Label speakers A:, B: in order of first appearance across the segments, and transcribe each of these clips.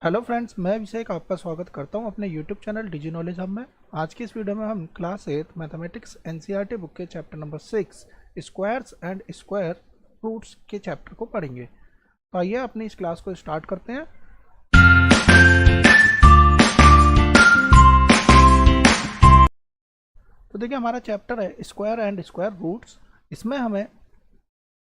A: Hello friends, मैं अभिषेक आपका स्वागत करता हूं अपने YouTube channel Digi Knowledge Hub में। आज की इस वीडियो में हम क्लास 8 मैथमेटिक्स एनसीईआरटी बुक के chapter number 6 squares and square roots के चैप्टर को पढ़ेंगे। तो आइए अपनी इस क्लास को स्टार्ट करते हैं। तो देखिए, हमारा चैप्टर है स्क्वायर एंड स्क्वायर रूट्स। इसमें हमें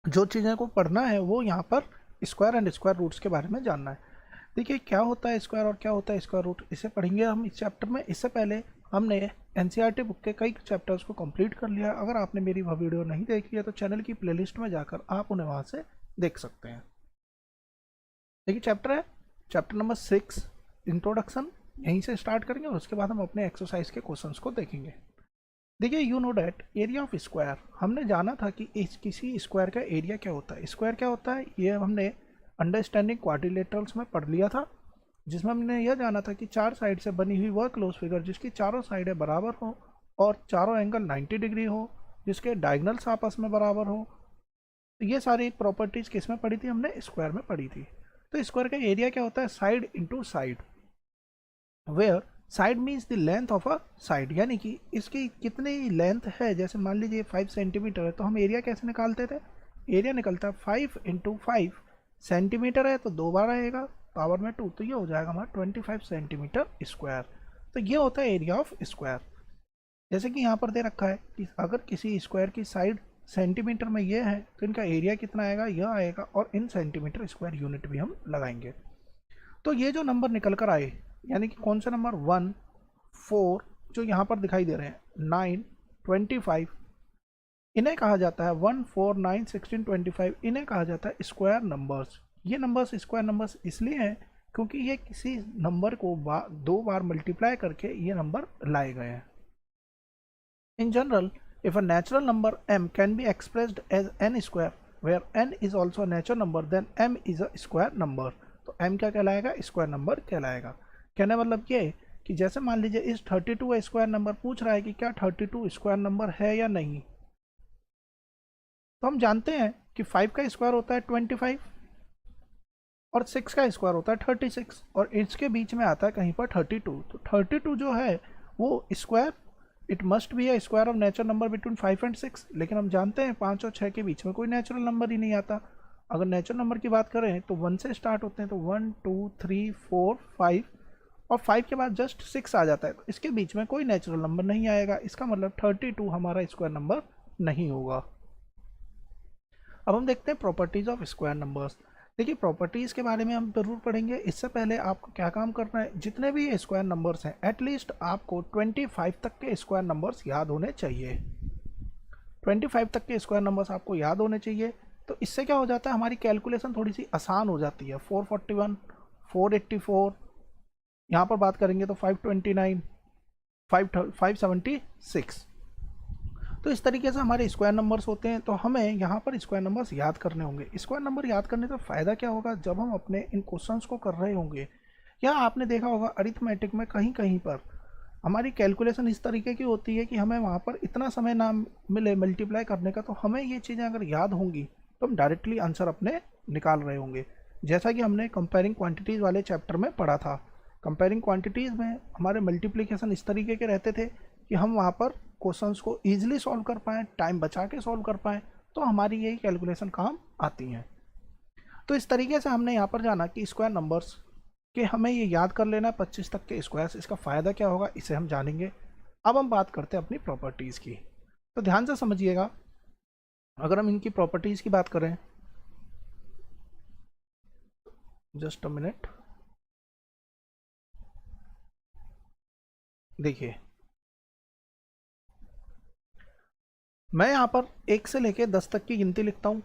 A: जो चीज़ें को पढ़ना है वो यहाँ पर स्क्वायर एंड स्क्वायर रूट्स के बारे में जानना है। देखिए, क्या होता है स्क्वायर और क्या होता है स्क्वायर रूट, इसे पढ़ेंगे हम इस चैप्टर में। इससे पहले हमने एनसीईआरटी बुक के कई चैप्टर्स को कंप्लीट कर लिया। अगर आपने मेरी वह वीडियो नहीं देखी है तो चैनल की प्लेलिस्ट में जाकर आप उन्हें वहाँ से देख सकते हैं। देखिए, चैप्टर नंबर 6 इंट्रोडक्शन, यहीं से स्टार्ट करेंगे और उसके बाद हम अपने एक्सरसाइज के क्वेश्चंस को देखेंगे। देखिए, you know that area of square, हमने जाना था कि किसी स्क्वायर का एरिया क्या होता है। स्क्वायर क्या होता है ये हमने अंडरस्टैंडिंग क्वाड्रिलेटरल्स में पढ़ लिया था, जिसमें हमने यह जाना था कि चार साइड से बनी हुई वह क्लोज फिगर जिसकी चारों साइडें बराबर हो और चारों एंगल 90 डिग्री हो, जिसके डायगनल्स आपस में बराबर हो। तो ये सारी प्रॉपर्टीज किस में पढ़ी थी, हमने स्क्वायर में पढ़ी थी। तो स्क्वायर का एरिया क्या होता है, side into side, where side means the length of a side, यानी कि इसकी कितनी लेंथ है। जैसे मान लीजिए 5 सेंटीमीटर है तो हम एरिया कैसे निकालते थे, एरिया निकलता है 5 इंटू 5 सेंटीमीटर है तो 2 बार आएगा पावर में 2, तो ये हो जाएगा हमारा 25 सेंटीमीटर स्क्वायर। तो ये होता है एरिया ऑफ स्क्वायर। जैसे कि यहाँ पर दे रखा है कि अगर किसी स्क्वायर की साइड सेंटीमीटर में ये है तो इनका एरिया कितना आएगा, यह आएगा, और इन सेंटीमीटर स्क्वायर यूनिट भी हम लगाएंगे। तो ये जो नंबर निकल कर आए, यानी कि कौन सा नंबर 1, 4 जो यहाँ पर दिखाई दे रहे हैं, 9, 25, इन्हें कहा जाता है 1, 4, 9, 16, 25, इन्हें कहा जाता है स्क्वायर नंबर्स। ये नंबर्स स्क्वायर नंबर्स इसलिए हैं क्योंकि ये किसी नंबर को दो बार मल्टीप्लाई करके ये नंबर लाए गए हैं। In general, if a natural number m can be expressed as n square where n is also natural number, then m is a square number. तो m क्या कहलाएगा, स्क्वायर नंबर कहलाएगा। कहने मतलब ये कि जैसे मान लीजिए इस 32 स्क्वायर नंबर पूछ रहा है कि क्या 32 स्क्वायर नंबर है या नहीं। तो हम जानते हैं कि 5 का स्क्वायर होता है 25 और 6 का स्क्वायर होता है 36 और इसके बीच में आता है कहीं पर 32। तो 32 जो है वो square, it must be a square of natural number between 5 and 6। लेकिन हम जानते हैं 5 और 6 के बीच में कोई नेचुरल नंबर ही नहीं आता। अगर नेचुरल नंबर की बात करें तो 1 से स्टार्ट होते हैं, तो 1, 2, 3, 4, 5 और 5 के बाद जस्ट 6 आ जाता है। तो इसके बीच में कोई नेचुरल नंबर नहीं आएगा। इसका मतलब 32 हमारा स्क्वायर नंबर नहीं होगा। अब हम देखते हैं प्रॉपर्टीज ऑफ स्क्वायर नंबर्स। देखिए, प्रॉपर्टीज़ के बारे में हम जरूर पढ़ेंगे। इससे पहले आपको क्या काम करना है, जितने भी स्क्वायर नंबर्स हैं एटलीस्ट आपको 25 तक के स्क्वायर नंबर्स याद होने चाहिए। 25 तक के स्क्वायर नंबर्स आपको याद होने चाहिए। तो इससे क्या हो जाता है, हमारी कैलकुलेशन थोड़ी सी आसान हो जाती है। 441, 484, यहाँ पर बात करेंगे तो 529, 576। तो इस तरीके से हमारे स्क्वायर नंबर्स होते हैं। तो हमें यहाँ पर स्क्वायर नंबर्स याद करने होंगे। स्क्वायर नंबर याद करने का फ़ायदा क्या होगा, जब हम अपने इन क्वेश्चंस को कर रहे होंगे, या आपने देखा होगा अरिथमेटिक में कहीं कहीं पर हमारी कैलकुलेशन इस तरीके की होती है कि हमें वहाँ पर इतना समय ना मिले मल्टीप्लाई करने का, तो हमें ये चीज़ें अगर याद होंगी तो हम डायरेक्टली आंसर अपने निकाल रहे होंगे। जैसा कि हमने कंपेयरिंग क्वान्टिटीज़ वाले चैप्टर में पढ़ा था। कंपेयरिंग क्वान्टिटीज़ में हमारे मल्टीप्लिकेशन इस तरीके के रहते थे कि हम वहाँ पर क्वेश्चंस को ईजिली सॉल्व कर पाएँ, टाइम बचा के सॉल्व कर पाएँ, तो हमारी यही कैलकुलेशन काम आती हैं। तो इस तरीके से हमने यहाँ पर जाना कि स्क्वायर नंबर्स कि हमें ये याद कर लेना 25 तक के स्क्वायर्स, इसका फ़ायदा क्या होगा इसे हम जानेंगे। अब हम बात करते हैं अपनी प्रॉपर्टीज़ की। तो ध्यान से समझिएगा, अगर हम इनकी प्रॉपर्टीज़ की बात करें, जस्ट अ मिनट, देखिए मैं यहाँ पर 1 से लेके 10 तक की गिनती लिखता हूँ।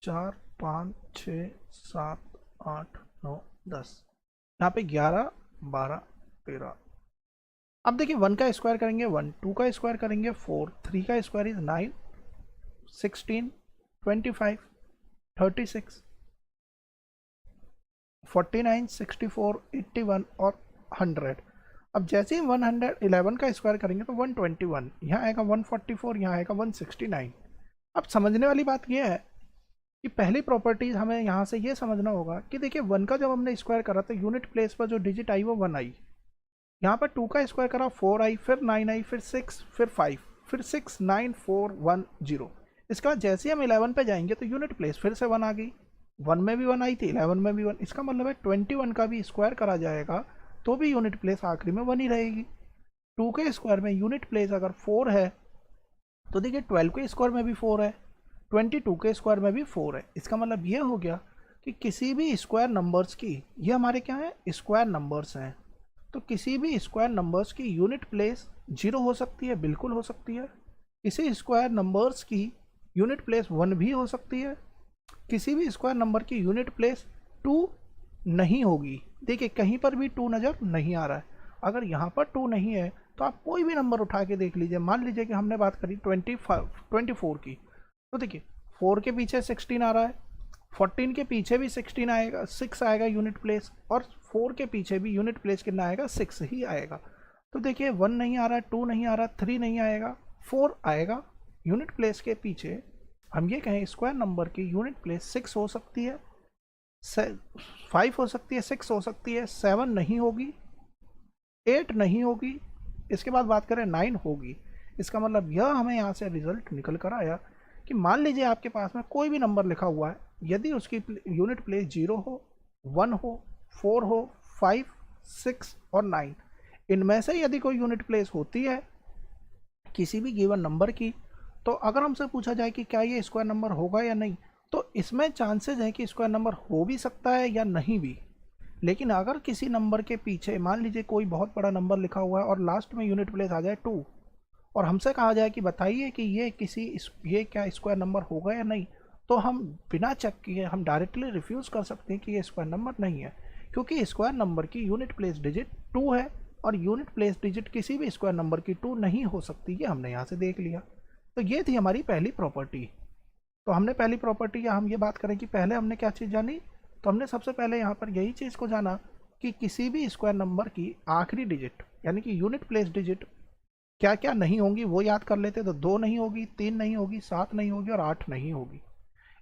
A: 4, 5, 6, 7, 8, 9, 10, यहाँ पे 11, 12, 13। अब देखिए 1 का स्क्वायर करेंगे 1, 2 का स्क्वायर करेंगे 4, 3 का स्क्वायर इज 9, 16, 25, 36, 49, 64, 81 और 100। अब जैसे ही 111 का स्क्वायर करेंगे तो 121, यहाँ आएगा 144, यहाँ आएगा 169। अब समझने वाली बात यह है कि पहली प्रॉपर्टीज हमें यहाँ से ये समझना होगा कि देखिए 1 का जब हमने स्क्वायर करा तो यूनिट प्लेस पर जो डिजिट आई वो 1 आई, यहाँ पर 2 का स्क्वायर करा 4 आई, फिर 9 आई, फिर 6, फिर 5, फिर 6, 9, 4, 1, 0। इसका बाद जैसे हम 11 पे जाएंगे तो यूनिट प्लेस फिर से 1 आ गई, 1 में भी 1 आई थी, 11 में भी 1। इसका मतलब है 21 का भी स्क्वायर करा जाएगा तो भी यूनिट प्लेस आखिरी में 1 ही रहेगी। 2 के स्क्वायर में यूनिट प्लेस अगर 4 है तो देखिए 12 के स्क्वायर में भी 4 है, 22 के स्क्वायर में भी 4 है। इसका मतलब ये हो गया कि किसी भी स्क्वायर नंबर्स की, ये हमारे क्या है स्क्वायर नंबर्स हैं, तो किसी भी स्क्वायर नंबर्स की यूनिट प्लेस 0 हो सकती है, बिल्कुल हो सकती है। किसी स्क्वायर नंबर्स की यूनिट प्लेस 1 भी हो सकती है, किसी भी स्क्वायर नंबर की यूनिट प्लेस 2 नहीं होगी। देखिए कहीं पर भी 2 नज़र नहीं आ रहा है। अगर यहाँ पर 2 नहीं है तो आप कोई भी नंबर उठा के देख लीजिए। मान लीजिए कि हमने बात करी 24 की, तो देखिए 4 के पीछे 16 आ रहा है, 14 के पीछे भी 16 आएगा, 6 आएगा यूनिट प्लेस, और 4 के पीछे भी यूनिट प्लेस कितना आएगा 6 ही आएगा। तो देखिए 1 नहीं आ रहा, 2 नहीं आ रहा, 3 नहीं आएगा, 4 आएगा। यूनिट प्लेस के पीछे हम ये कहें स्क्वायर नंबर की यूनिट प्लेस 6 हो सकती है, 5 हो सकती है, 6 हो सकती है, 7 नहीं होगी, 8 नहीं होगी, इसके बाद बात करें 9 होगी। इसका मतलब यह हमें यहाँ से रिजल्ट निकल कर आया कि मान लीजिए आपके पास में कोई भी नंबर लिखा हुआ है, यदि उसकी यूनिट प्लेस 0 हो, 1 हो, 4 हो, 5, 6 और 9, इनमें से यदि कोई यूनिट प्लेस होती है किसी भी गिवन नंबर की, तो अगर हमसे पूछा जाए कि क्या ये स्क्वायर नंबर होगा या नहीं, तो इसमें चांसेस हैं कि स्क्वायर नंबर हो भी सकता है या नहीं भी। लेकिन अगर किसी नंबर के पीछे मान लीजिए कोई बहुत बड़ा नंबर लिखा हुआ है और लास्ट में यूनिट प्लेस आ जाए 2, और हमसे कहा जाए कि बताइए कि ये क्या स्क्वायर नंबर होगा या नहीं, तो हम बिना चेक किए हम डायरेक्टली रिफ्यूज़ कर सकते हैं कि ये स्क्वायर नंबर नहीं है, क्योंकि स्क्वायर नंबर की यूनिट प्लेस डिजिट 2 है और यूनिट प्लेस डिजिट किसी भी स्क्वायर नंबर की 2 नहीं हो सकती। ये हमने यहाँ से देख लिया। तो ये थी हमारी पहली प्रॉपर्टी। तो हमने पहली प्रॉपर्टी, या हम ये बात करें कि पहले हमने क्या चीज़ जानी, तो हमने सबसे पहले यहाँ पर यही चीज़ को जाना कि किसी भी स्क्वायर नंबर की आखिरी डिजिट यानी कि यूनिट प्लेस डिजिट क्या क्या नहीं होंगी वो याद कर लेते। तो 2 नहीं होगी, 3 नहीं होगी, 7 नहीं होगी और 8 नहीं होगी।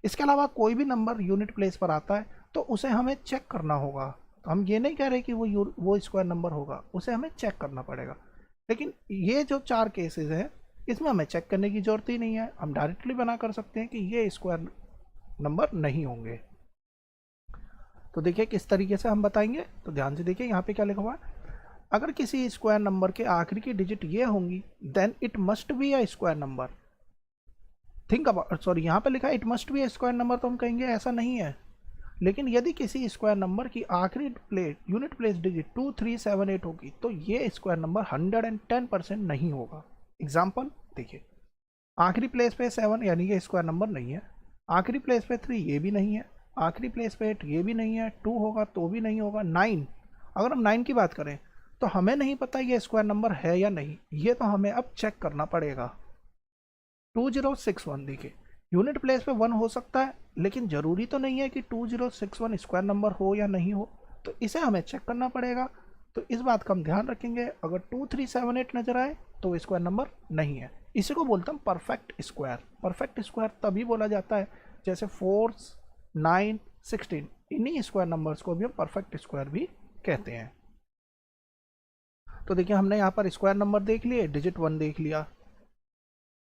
A: इसके अलावा कोई भी नंबर यूनिट प्लेस पर आता है तो उसे हमें चेक करना होगा। तो हम ये नहीं कह रहे कि वो स्क्वायर नंबर होगा, उसे हमें चेक करना पड़ेगा। लेकिन ये जो 4 केसेस हैं इसमें हमें चेक करने की ज़रूरत ही नहीं है, हम डायरेक्टली बना कर सकते हैं कि ये स्क्वायर नंबर नहीं होंगे। तो देखिए किस तरीके से हम बताएंगे, तो ध्यान से देखिए यहाँ पे क्या लिखा हुआ है। अगर किसी स्क्वायर नंबर के आखिरी की डिजिट ये होंगी then it must be a square number. Think about, sorry यहाँ पे लिखा है it must be a square number, तो हम कहेंगे ऐसा नहीं है। लेकिन यदि किसी स्क्वायर नंबर की आखिरी यूनिट प्लेस डिजिट 2, 3, 7, 8 होगी तो ये स्क्वायर नंबर 110% नहीं होगा। एग्जाम्पल देखिए, आखिरी प्लेस पे 7 यानी कि स्क्वायर नंबर नहीं है, आखिरी प्लेस पे 3 ये भी नहीं है, आखिरी प्लेस पे 8 ये भी नहीं है, 2 होगा तो भी नहीं होगा, 9, अगर हम 9 की बात करें तो हमें नहीं पता ये स्क्वायर नंबर है या नहीं, ये तो हमें अब चेक करना पड़ेगा। 2061 देखिए यूनिट प्लेस पे 1 हो सकता है, लेकिन ज़रूरी तो नहीं है कि 2061 स्क्वायर नंबर हो या नहीं हो, तो इसे हमें चेक करना पड़ेगा। तो इस बात का हम ध्यान रखेंगे, अगर 2, 3, 7, 8 नज़र आए तो वो स्क्वायर नंबर नहीं है। इसी को बोलते हैं परफेक्ट स्क्वायर। परफेक्ट स्क्वायर तभी बोला जाता है जैसे 4, 9, 16, इन्हीं स्क्वायर नंबर्स को भी हम परफेक्ट स्क्वायर भी कहते हैं। तो देखिए हमने यहाँ पर स्क्वायर नंबर देख लिए, डिजिट 1 देख लिया।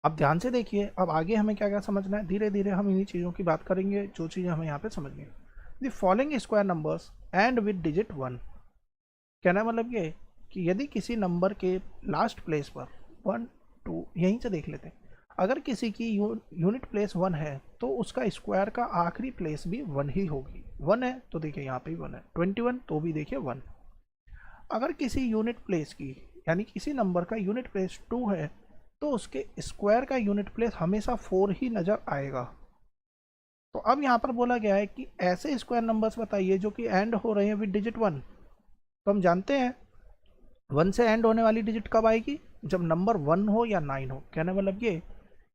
A: अब ध्यान से देखिए, अब आगे हमें क्या क्या समझना है, धीरे धीरे हम इन्हीं चीज़ों की बात करेंगे जो चीज़ें हमें यहाँ पे समझनी है। The following square numbers and with digit 1। कहना मतलब ये कि यदि किसी नंबर के लास्ट प्लेस पर 1, 2, यहीं से देख लेते हैं, अगर किसी की यूनिट प्लेस 1 है तो उसका स्क्वायर का आखिरी प्लेस भी 1 ही होगी। 1 है तो देखिए यहाँ पे भी 1 है, 21 तो भी देखिए 1। अगर किसी यूनिट प्लेस की यानी किसी नंबर का यूनिट प्लेस 2 है तो उसके स्क्वायर का यूनिट प्लेस हमेशा 4 ही नज़र आएगा। तो अब यहाँ पर बोला गया है कि ऐसे स्क्वायर नंबर्स बताइए जो कि एंड हो रहे हैं विद डिजिट 1। तो हम जानते हैं 1 से एंड होने वाली डिजिट कब आएगी, जब नंबर 1 हो या 9 हो। कहने मतलब ये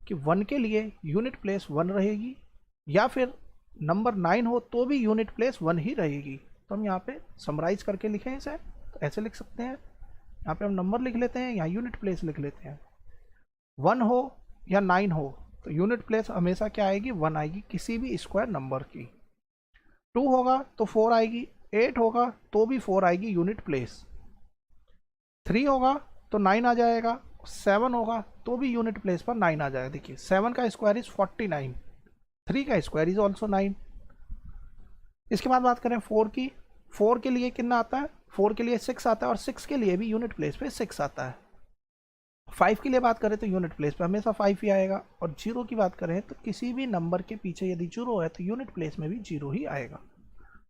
A: कि 1 के लिए यूनिट प्लेस 1 रहेगी, या फिर नंबर 9 हो तो भी यूनिट प्लेस 1 ही रहेगी। तो हम यहाँ पे समराइज करके लिखें इसे, तो ऐसे लिख सकते हैं, यहाँ पे हम नंबर लिख लेते हैं, यहाँ यूनिट प्लेस लिख लेते हैं। 1 हो या 9 हो तो यूनिट प्लेस हमेशा क्या आएगी, 1 आएगी किसी भी स्क्वायर नंबर की। 2 होगा तो 4 आएगी, 8 होगा तो भी 4 आएगी यूनिट प्लेस, 3 होगा तो 9 आ जाएगा, 7 होगा तो भी यूनिट प्लेस पर 9 आ जाएगा। देखिए 7 का स्क्वायर इज 49, 3 का स्क्वायर इज ऑल्सो 9। इसके बाद बात करें 4 की, 4 के लिए कितना आता है, 4 के लिए 6 आता है और 6 के लिए भी यूनिट प्लेस पे 6 आता है। 5 के लिए बात करें तो यूनिट प्लेस पे हमेशा 5 ही आएगा, और 0 की बात करें तो किसी भी नंबर के पीछे यदि 0 है तो यूनिट प्लेस में भी 0 ही आएगा।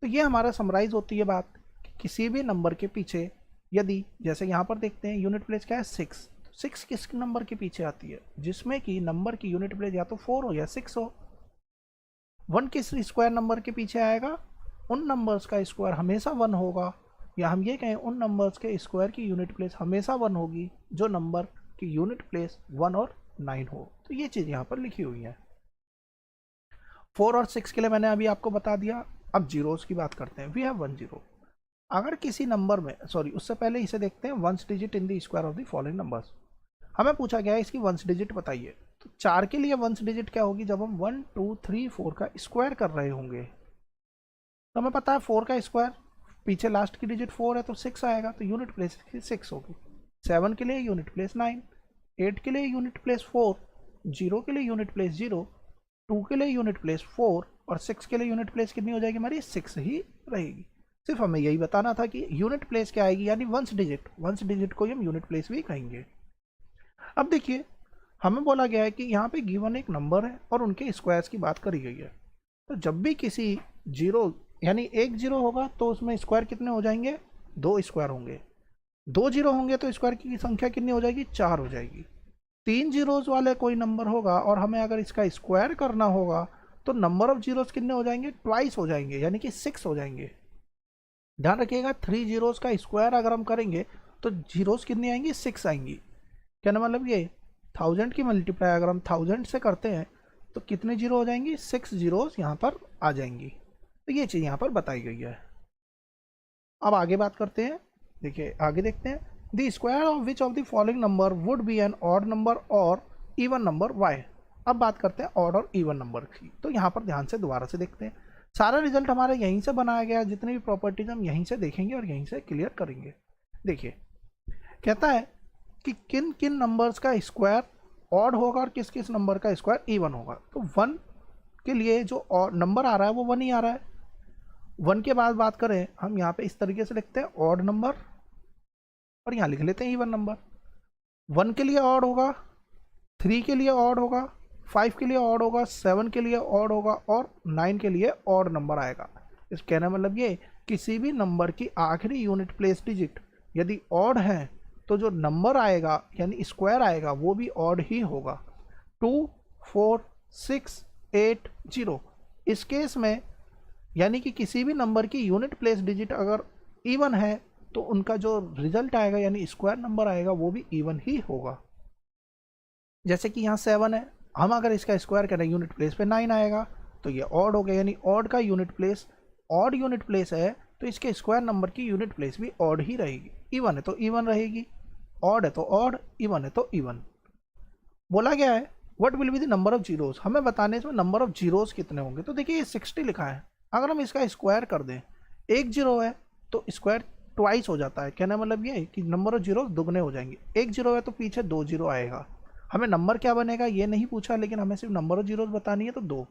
A: तो ये हमारा समराइज होती है बात कि किसी भी नंबर के पीछे यदि, जैसे यहाँ पर देखते हैं यूनिट प्लेस क्या है 6, 6 किस नंबर के पीछे आती है, जिसमें कि नंबर की यूनिट प्लेस या तो 4 हो या 6 हो। 1 किस स्क्वायर नंबर के पीछे आएगा, उन नंबर्स का स्क्वायर हमेशा 1 होगा, या हम ये कहें उन नंबर्स के स्क्वायर की यूनिट प्लेस हमेशा 1 होगी जो नंबर की यूनिट प्लेस 1 और 9 हो। तो ये चीज़ यहाँ पर लिखी हुई है। 4 और 6 के लिए मैंने अभी आपको बता दिया। अब जीरोस की बात करते हैं। We have 1 0। अगर किसी नंबर में, सॉरी उससे पहले इसे देखते हैं, ones digit in the square of the following numbers. हमें पूछा गया है इसकी वंस डिजिट बताइए। तो 4 के लिए वंस डिजिट क्या होगी, जब हम 1 2 3 4 का स्क्वायर कर रहे होंगे। तो हमें पता है 4 का स्क्वायर, पीछे लास्ट की डिजिट 4 है तो 6 आएगा, तो यूनिट प्लेस 6 होगी। 7 के लिए यूनिट प्लेस 9, 8 के लिए यूनिट प्लेस 4, 0 के लिए यूनिट प्लेस 0, 2 के लिए यूनिट प्लेस 4 और 6 के लिए यूनिट प्लेस कितनी हो जाएगी हमारी, 6 ही रहेगी। सिर्फ हमें यही बताना था कि यूनिट प्लेस क्या आएगी, यानी वंस डिजिट को हम यूनिट प्लेस भी कहेंगे। अब देखिए हमें बोला गया है कि यहाँ पे गिवन एक नंबर है और उनके स्क्वायर्स की बात करी गई है। तो जब भी किसी जीरो, यानी एक जीरो होगा तो उसमें स्क्वायर कितने हो जाएंगे, 2 स्क्वायर होंगे। 2 जीरो होंगे तो स्क्वायर की संख्या कितनी हो जाएगी, 4 हो जाएगी। 3 जीरोज वाले कोई नंबर होगा और हमें अगर इसका स्क्वायर करना होगा तो नंबर ऑफ जीरोज कितने हो जाएंगे, ट्वाइस हो जाएंगे, यानी कि 6 हो जाएंगे। ध्यान रखिएगा 3 जीरोज का स्क्वायर अगर हम करेंगे तो जीरोज कितनी आएंगी, 6 आएंगी। क्या ना मतलब ये 1000 की मल्टीप्लाई अगर हम 1000 से करते हैं तो कितने जीरो हो जाएंगी, 6 जीरोज यहाँ पर आ जाएंगी। तो ये चीज़ यहाँ पर बताई गई है। अब आगे बात करते हैं। देखिए आगे देखते हैं, the square of which of the following number would be an odd number और इवन नंबर वाई। अब बात करते हैं ऑड और इवन नंबर की। तो यहाँ पर ध्यान से दोबारा से देखते हैं, सारा रिजल्ट हमारा यहीं से बनाया गया, जितनी भी प्रॉपर्टीज हम यहीं से देखेंगे और यहीं से क्लियर करेंगे। देखिए कहता है कि किन किन नंबर्स का स्क्वायर ऑड होगा और किस किस नंबर का स्क्वायर इवन होगा। तो 1 के लिए जो नंबर आ रहा है वो 1 ही आ रहा है। 1 के बाद बात करें हम यहाँ पे इस तरीके से लिखते हैं ऑड नंबर और यहाँ लिख लेते हैं इवन नंबर। 1 के लिए ऑड होगा, 3 के लिए ऑड होगा, 5 के लिए ऑड होगा, 7 के लिए ऑड होगा और 9 के लिए ऑड नंबर आएगा। इस कहने का मतलब ये, किसी भी नंबर की आखिरी यूनिट प्लेस डिजिट यदि ऑड है तो जो नंबर आएगा यानी स्क्वायर आएगा वो भी ऑड ही होगा। 2 4 6 8 0 इस केस में, यानी कि किसी भी नंबर की यूनिट प्लेस डिजिट अगर इवन है तो उनका जो रिजल्ट आएगा यानी स्क्वायर नंबर आएगा वो भी इवन ही होगा। जैसे कि यहाँ 7 है, हम अगर इसका स्क्वायर करें यूनिट प्लेस पे 9 आएगा तो ये ऑड हो गया, यानी ऑड का unit place, odd unit place है तो इसके स्क्वायर नंबर की यूनिट प्लेस भी ऑड ही रहेगी। इवन है तो इवन रहेगी, ऑड है तो ऑड, इवन है तो इवन। बोला गया है what will be the number of zeros, हमें बताने इसमें नंबर ऑफ जीरोस कितने होंगे। तो देखिए ये 60 लिखा है, अगर हम इसका स्क्वायर कर दें, एक जीरो है तो स्क्वायर ट्वाइस हो जाता है। कहना मतलब ये है कि नंबर ऑफ जीरो दुगने हो जाएंगे। एक जीरो है तो पीछे 2 जीरो आएगा। हमें नंबर क्या बनेगा ये नहीं पूछा, लेकिन हमें सिर्फ नंबर ऑफ जीरो बतानी है। तो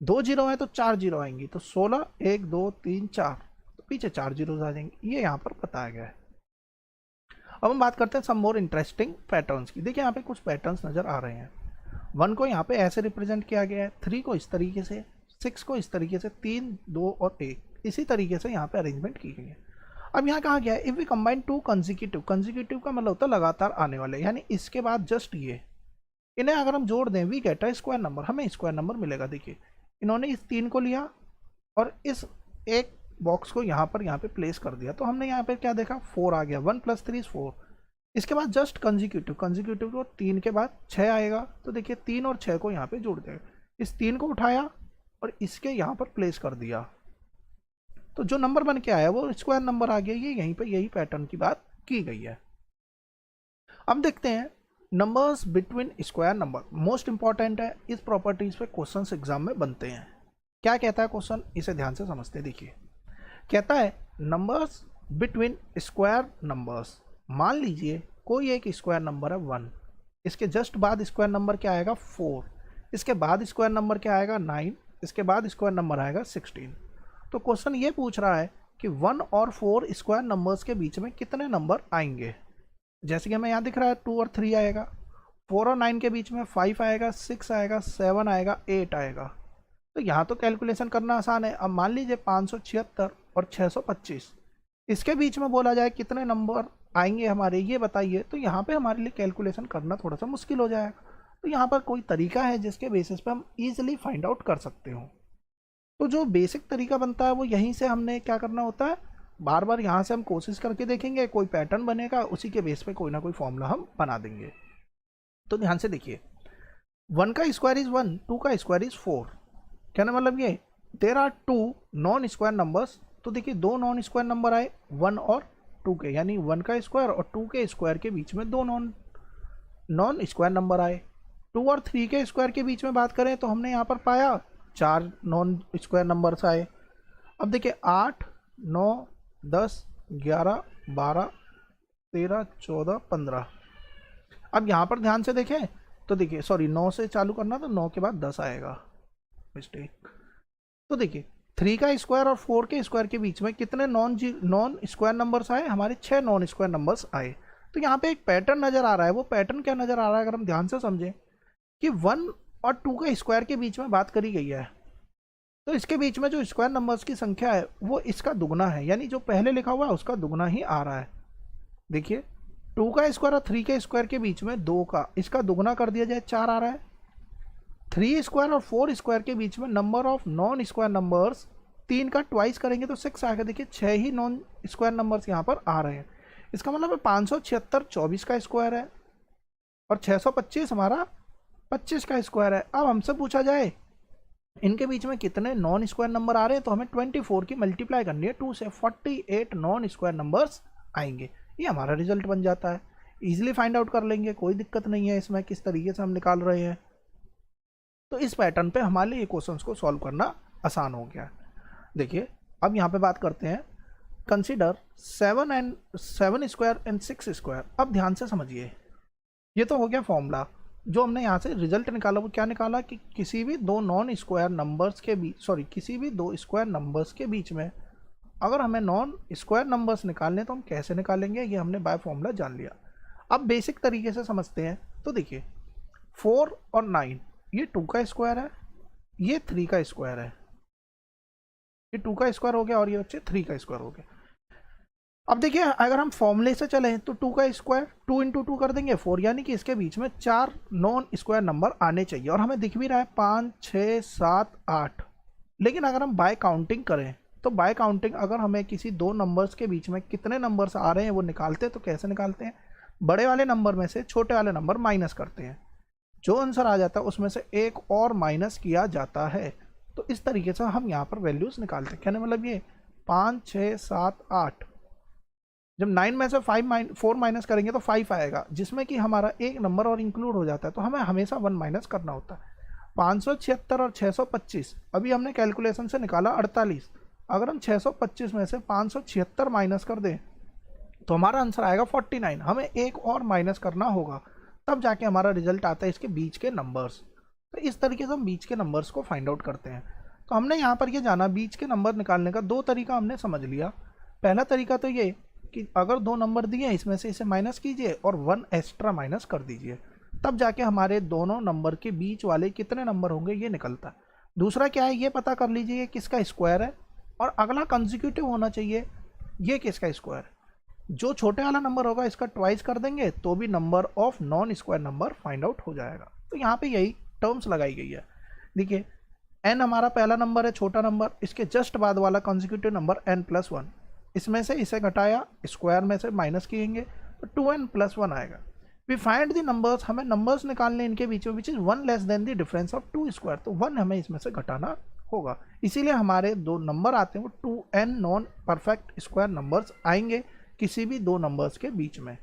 A: 2 जीरो है तो 4 जीरो आएंगी, तो 16 1 2 3 4, तो पीछे 4 जीरो आ जाएंगे। ये यहाँ पर बताया गया है। अब हम बात करते हैं सम मोर इंटरेस्टिंग पैटर्न्स की। देखिए यहाँ पे कुछ पैटर्न्स नज़र आ रहे हैं। 1 को यहाँ पे ऐसे रिप्रेजेंट किया गया है, 3 को इस तरीके से, 6 को इस तरीके से, 3 2 और 1 इसी तरीके से यहाँ पे अरेंजमेंट की गई है। अब यहाँ कहा गया है if we combine 2 consecutive, consecutive का मतलब होता है लगातार आने वाले, यानी इसके बाद जस्ट ये, इन्हें अगर हम जोड़ दें we get a square number, हमें स्क्वायर नंबर मिलेगा। देखिए इन्होंने इस 3 को लिया और इस एक बॉक्स को यहाँ पे प्लेस कर दिया, तो हमने यहाँ पे क्या देखा, 4 आ गया, 1 + 3 = 4। इसके बाद जस्ट कंसेक्यूटिव, कंसेक्यूटिव को 3 के बाद 6 आएगा, तो देखिए 3 और 6 को यहाँ पे जोड़ देगा। इस 3 को उठाया और इसके यहाँ पर प्लेस कर दिया, तो जो नंबर बन के आया वो स्क्वायर नंबर आ गया। ये यहीं पे यही पैटर्न की बात की गई है। अब देखते हैं numbers between square number most important है, इस प्रॉपर्टीज पे क्वेश्चंस एग्जाम में बनते हैं। क्या कहता है क्वेश्चन, इसे ध्यान से समझते हैं। देखिए कहता है नंबर्स बिटवीन स्क्वायर नंबर्स, मान लीजिए कोई एक स्क्वायर नंबर है 1, इसके जस्ट बाद स्क्वायर नंबर क्या आएगा 4, इसके बाद स्क्वायर नंबर क्या आएगा 9, इसके बाद स्क्वायर नंबर आएगा 16। तो क्वेश्चन ये पूछ रहा है कि 1 और 4 स्क्वायर नंबर्स के बीच में कितने नंबर आएंगे। जैसे कि हमें यहाँ दिख रहा है 2 और 3 आएगा, 4 और 9 के बीच में 5 आएगा, 6 आएगा, 7 आएगा, 8 आएगा। तो यहाँ तो कैलकुलेशन करना आसान है। अब मान लीजिए 576 और 625 इसके बीच में बोला जाए कितने नंबर आएंगे हमारे, ये बताइए। तो यहाँ पे हमारे लिए कैलकुलेशन करना थोड़ा सा मुश्किल हो जाएगा। तो यहाँ पर कोई तरीका है जिसके बेसिस पे हम इजीली फाइंड आउट कर सकते हो। तो जो बेसिक तरीका बनता है वो यहीं से हमने क्या करना होता है, बार बार यहाँ से हम कोशिश करके देखेंगे, कोई पैटर्न बनेगा, उसी के बेस पे कोई ना कोई फॉर्मूला हम बना देंगे। तो ध्यान से देखिए 1 का स्क्वायर इज 1, 2 का स्क्वायर इज 4। कहने मतलब ये there are 2 non square numbers. तो देखिए 2 नॉन स्क्वायर नंबर आए 1 और 2 के, यानी 1 का स्क्वायर और 2 के स्क्वायर के बीच में 2 नॉन स्क्वायर नंबर आए। 2 और 3 के स्क्वायर के बीच में बात करें तो हमने यहाँ पर पाया 4 नॉन स्क्वायर नंबर्स आए। अब देखिए 8, 9, 10, 11, 12, 13, 14, 15। अब यहाँ पर ध्यान से देखें तो देखिए, सॉरी 9 से चालू करना, तो 9 के बाद 10 आएगा, मिस्टेक। तो देखिए 3 का स्क्वायर और 4 के स्क्वायर के बीच में कितने नॉन स्क्वायर नंबर्स आए, हमारे 6 नॉन स्क्वायर नंबर्स आए। तो यहाँ पे एक पैटर्न नज़र आ रहा है। वो पैटर्न क्या नज़र आ रहा है, अगर हम ध्यान से समझें कि 1 और 2 का स्क्वायर के बीच में बात करी गई है, तो इसके बीच में जो स्क्वायर नंबर्स की संख्या है वो इसका दुगना है, यानी जो पहले लिखा हुआ है उसका दुगना ही आ रहा है। देखिए 2 का स्क्वायर और 3 के स्क्वायर के बीच में 2 का, इसका दुगना कर दिया जाए 4 आ रहा है। 3 स्क्वायर और 4 स्क्वायर के बीच में number of non square numbers, 3 का ट्वाइस करेंगे तो 6 आएगा। देखिए 6 ही नॉन स्क्वायर नंबर्स यहाँ पर आ रहे हैं। इसका मतलब है 576 24 का स्क्वायर है और 625 हमारा 25 का स्क्वायर है। अब हमसे पूछा जाए इनके बीच में कितने नॉन स्क्वायर नंबर आ रहे हैं, तो हमें 24 की मल्टीप्लाई करनी है 2 से, 48 नॉन स्क्वायर नंबर्स आएंगे। ये हमारा रिजल्ट बन जाता है। इजीली फाइंड आउट कर लेंगे, कोई दिक्कत नहीं है इसमें किस तरीके से हम निकाल रहे हैं। तो इस पैटर्न पे हमारे लिए क्वेश्चंस को सॉल्व करना आसान हो गया। देखिए अब यहाँ पे बात करते हैं, कंसीडर 7 स्क्वायर एंड 6 स्क्वायर। अब ध्यान से समझिए, ये तो हो गया फॉर्मूला। जो हमने यहाँ से रिजल्ट निकाला वो क्या निकाला कि किसी भी 2 नॉन स्क्वायर नंबर्स के बीच, सॉरी किसी भी 2 स्क्वायर नंबर्स के बीच में अगर हमें नॉन स्क्वायर नंबर्स निकालने तो हम कैसे निकालेंगे, ये हमने बाय फॉर्मूला जान लिया। अब बेसिक तरीके से समझते हैं। तो देखिए 4 और 9 ये 2 का स्क्वायर है, ये 3 का स्क्वायर है। ये 2 का स्क्वायर हो गया और ये बच्चे 3 का स्क्वायर हो गया। अब देखिए अगर हम फॉर्मूले से चलें तो 2 का स्क्वायर 2 इंटू 2 कर देंगे 4, यानी कि इसके बीच में 4 नॉन स्क्वायर नंबर आने चाहिए। और हमें दिख भी रहा है 5, 6, 7, 8। लेकिन अगर हम बाय काउंटिंग करें तो बाय काउंटिंग अगर हमें किसी 2 नंबर्स के बीच में कितने नंबर्स आ रहे हैं वो निकालते हैं, तो कैसे निकालते हैं, बड़े वाले नंबर में से छोटे वाले नंबर माइनस करते हैं। जो आंसर आ जाता है उसमें से एक और माइनस किया जाता है। तो इस तरीके से हम यहाँ पर वैल्यूज निकालते हैं। कहने मतलब ये 5, 6, 7, 8, जब 9 में से 4 माइनस करेंगे तो 5 आएगा, जिसमें कि हमारा एक नंबर और इंक्लूड हो जाता है। तो हमें हमेशा 1 माइनस करना होता है। 576 और 625, अभी हमने कैलकुलेशन से निकाला 48। अगर हम 625 में से 576 माइनस कर दें तो हमारा आंसर आएगा 49। हमें एक और माइनस करना होगा, तब जाके हमारा रिजल्ट आता है इसके बीच के नंबर्स। तो इस तरीके से हम बीच के नंबर्स को फाइंड आउट करते हैं। तो हमने यहाँ पर ये जाना बीच के नंबर निकालने का 2 तरीका हमने समझ लिया। पहला तरीका तो ये कि अगर 2 नंबर दिए इसमें से इसे माइनस कीजिए और 1 एक्स्ट्रा माइनस कर दीजिए, तब जाके हमारे दोनों नंबर के बीच वाले कितने नंबर होंगे ये निकलता है। दूसरा क्या है, ये पता कर लीजिए किसका स्क्वायर है, और अगला कंसेक्यूटिव होना चाहिए ये किसका स्क्वायर है। जो छोटे वाला नंबर होगा इसका ट्वाइस कर देंगे तो भी number of non square number find out हो जाएगा। तो यहाँ पे यही टर्म्स लगाई गई है। देखिए n हमारा पहला नंबर है, छोटा नंबर, इसके जस्ट बाद वाला कंसेक्यूटिव नंबर n+1, इसमें से इसे घटाया, स्क्वायर में से माइनस किएंगे तो 2n+1 आएगा। वी फाइंड द नंबर्स, हमें नंबर्स निकालने इनके बीच में, which is 1 less than the difference of 2 square. तो 1 हमें इसमें से घटाना होगा, इसीलिए हमारे 2 नंबर आते हैं वो 2n non perfect square numbers आएंगे किसी भी 2 नंबर्स के बीच में।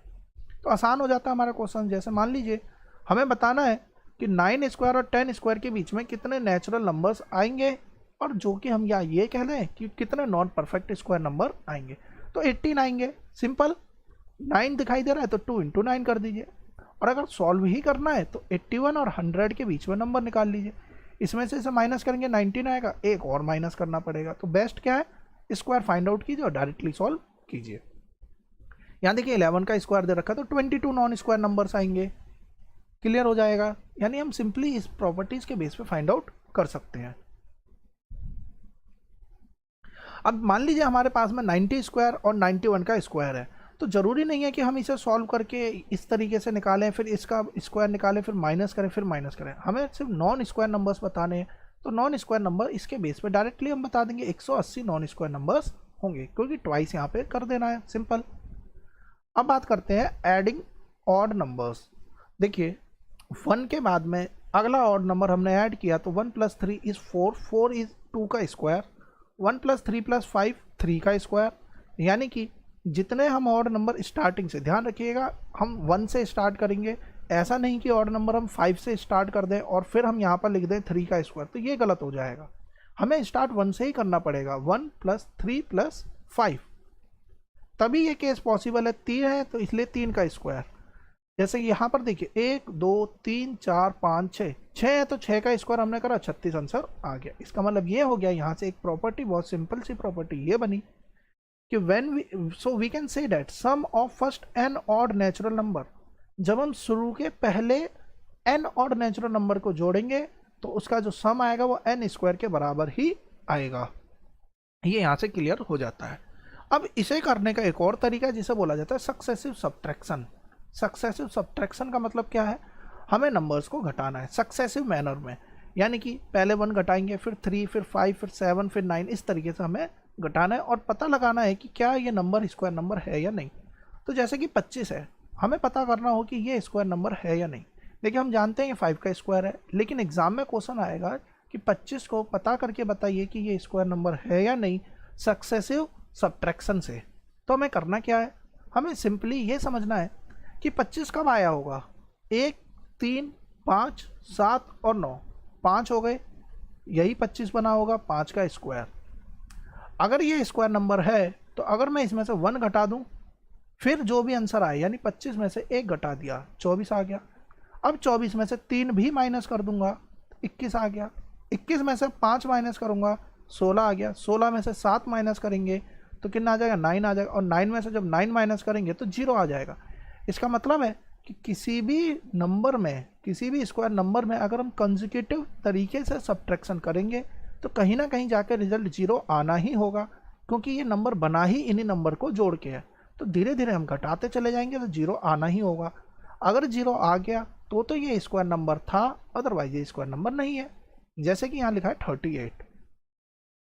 A: तो आसान हो जाता है हमारा क्वेश्चन। जैसे मान लीजिए हमें बताना है कि 9 स्क्वायर और 10 स्क्वायर के बीच में कितने नेचुरल नंबर्स आएंगे, और जो कि हम या ये कह लें कि कितने नॉन परफेक्ट स्क्वायर नंबर आएंगे। तो 18 आएंगे, सिंपल। 9 दिखाई दे रहा है तो 2 इंटू 9 कर दीजिए। और अगर सॉल्व ही करना है तो 81 और 100 के बीच में नंबर निकाल लीजिए। इसमें से इसे माइनस करेंगे 19 आएगा, एक और माइनस करना पड़ेगा। तो बेस्ट क्या है, स्क्वायर फाइंड आउट कीजिए और डायरेक्टली सॉल्व कीजिए। यहाँ देखिए 11 का स्क्वायर दे रखा है तो 22 नॉन स्क्वायर नंबर्स आएंगे, क्लियर हो जाएगा। यानी हम सिंपली इस प्रॉपर्टीज के बेस पे फाइंड आउट कर सकते हैं। अब मान लीजिए हमारे पास में 90 स्क्वायर और 91 का स्क्वायर है, तो ज़रूरी नहीं है कि हम इसे सॉल्व करके इस तरीके से निकालें, फिर इसका स्क्वायर निकालें, फिर माइनस करें, फिर माइनस करें। हमें सिर्फ नॉन स्क्वायर नंबर्स बताने हैं, तो नॉन स्क्वायर नंबर इसके बेस पे डायरेक्टली हम बता देंगे 180 नॉन स्क्वायर नंबर्स होंगे, क्योंकि ट्वाइस यहाँ पे कर देना है, सिंपल। अब बात करते हैं एडिंग ऑड नंबर्स। देखिए 1 के बाद में अगला ऑड नंबर हमने ऐड किया तो 1 + 3 = 4, 4 = 2 का स्क्वायर, 1 + 3 + 5 3 का स्क्वायर। यानी कि जितने हम ऑड नंबर स्टार्टिंग से, ध्यान रखिएगा हम 1 से स्टार्ट करेंगे, ऐसा नहीं कि ऑड नंबर हम 5 से स्टार्ट कर दें और फिर हम यहाँ पर लिख दें 3 का स्क्वायर, तो ये गलत हो जाएगा। हमें स्टार्ट 1 से ही करना पड़ेगा, 1 + 3 + 5, तभी ये केस पॉसिबल है। 3 है तो इसलिए 3 का स्क्वायर। जैसे यहाँ पर देखिए 1 2 3 4 5 6, 6 है तो 6 का स्क्वायर हमने करा, 36 आंसर आ गया। इसका मतलब ये हो गया, यहाँ से एक प्रॉपर्टी, बहुत सिंपल सी प्रॉपर्टी ये बनी कि we can say that sum of first n odd natural number, जब हम शुरू के पहले n ऑड नेचुरल नंबर को जोड़ेंगे तो उसका जो सम आएगा वो n स्क्वायर के बराबर ही आएगा। ये यहाँ से क्लियर हो जाता है। अब इसे करने का एक और तरीका जिसे बोला जाता है सक्सेसिव सब्ट्रैक्शन। सक्सेसिव सब्ट्रैक्शन का मतलब क्या है, हमें नंबर्स को घटाना है सक्सेसिव मैनर में, यानी कि पहले 1 घटाएंगे, फिर 3, फिर 5, फिर 7, फिर 9, इस तरीके से हमें घटाना है और पता लगाना है कि क्या ये नंबर स्क्वायर नंबर है या नहीं। तो जैसे कि 25 है, हमें पता करना हो कि ये स्क्वायर नंबर है या नहीं। देखिए हम जानते हैं कि 5 का स्क्वायर है, लेकिन एग्जाम में क्वेश्चन आएगा कि 25 को पता करके बताइए कि ये स्क्वायर नंबर है या नहीं सक्सेसिव सब्ट्रैक्शन से। तो हमें करना क्या है, हमें सिंपली ये समझना है कि 25 कब आया होगा, 1 3 5 7 और 9, 5 हो गए, यही 25 बना होगा 5 का स्क्वायर। अगर ये स्क्वायर नंबर है तो अगर मैं इसमें से 1 घटा दूं, फिर जो भी आंसर आए, यानी 25 में से 1 घटा दिया 24 आ गया। अब 24 में से 3 भी माइनस कर दूंगा 21 आ गया। 21 में से 5 माइनस करूंगा 16 आ गया। 16 में से 7 माइनस करेंगे तो कितना आ जाएगा, 9 आ जाएगा। और 9 में से जब 9 माइनस करेंगे तो 0 आ जाएगा। इसका मतलब है कि किसी भी नंबर में, किसी भी स्क्वायर नंबर में अगर हम कंसेक्यूटिव तरीके से सब्ट्रैक्शन करेंगे तो कहीं ना कहीं जाकर रिजल्ट 0 आना ही होगा, क्योंकि ये नंबर बना ही इन्हीं नंबर को जोड़ के है। तो धीरे धीरे हम घटाते चले जाएंगे तो 0 आना ही होगा। अगर 0 आ गया तो ये स्क्वायर नंबर था, अदरवाइज ये स्क्वायर नंबर नहीं है। जैसे कि यहाँ लिखा है 38।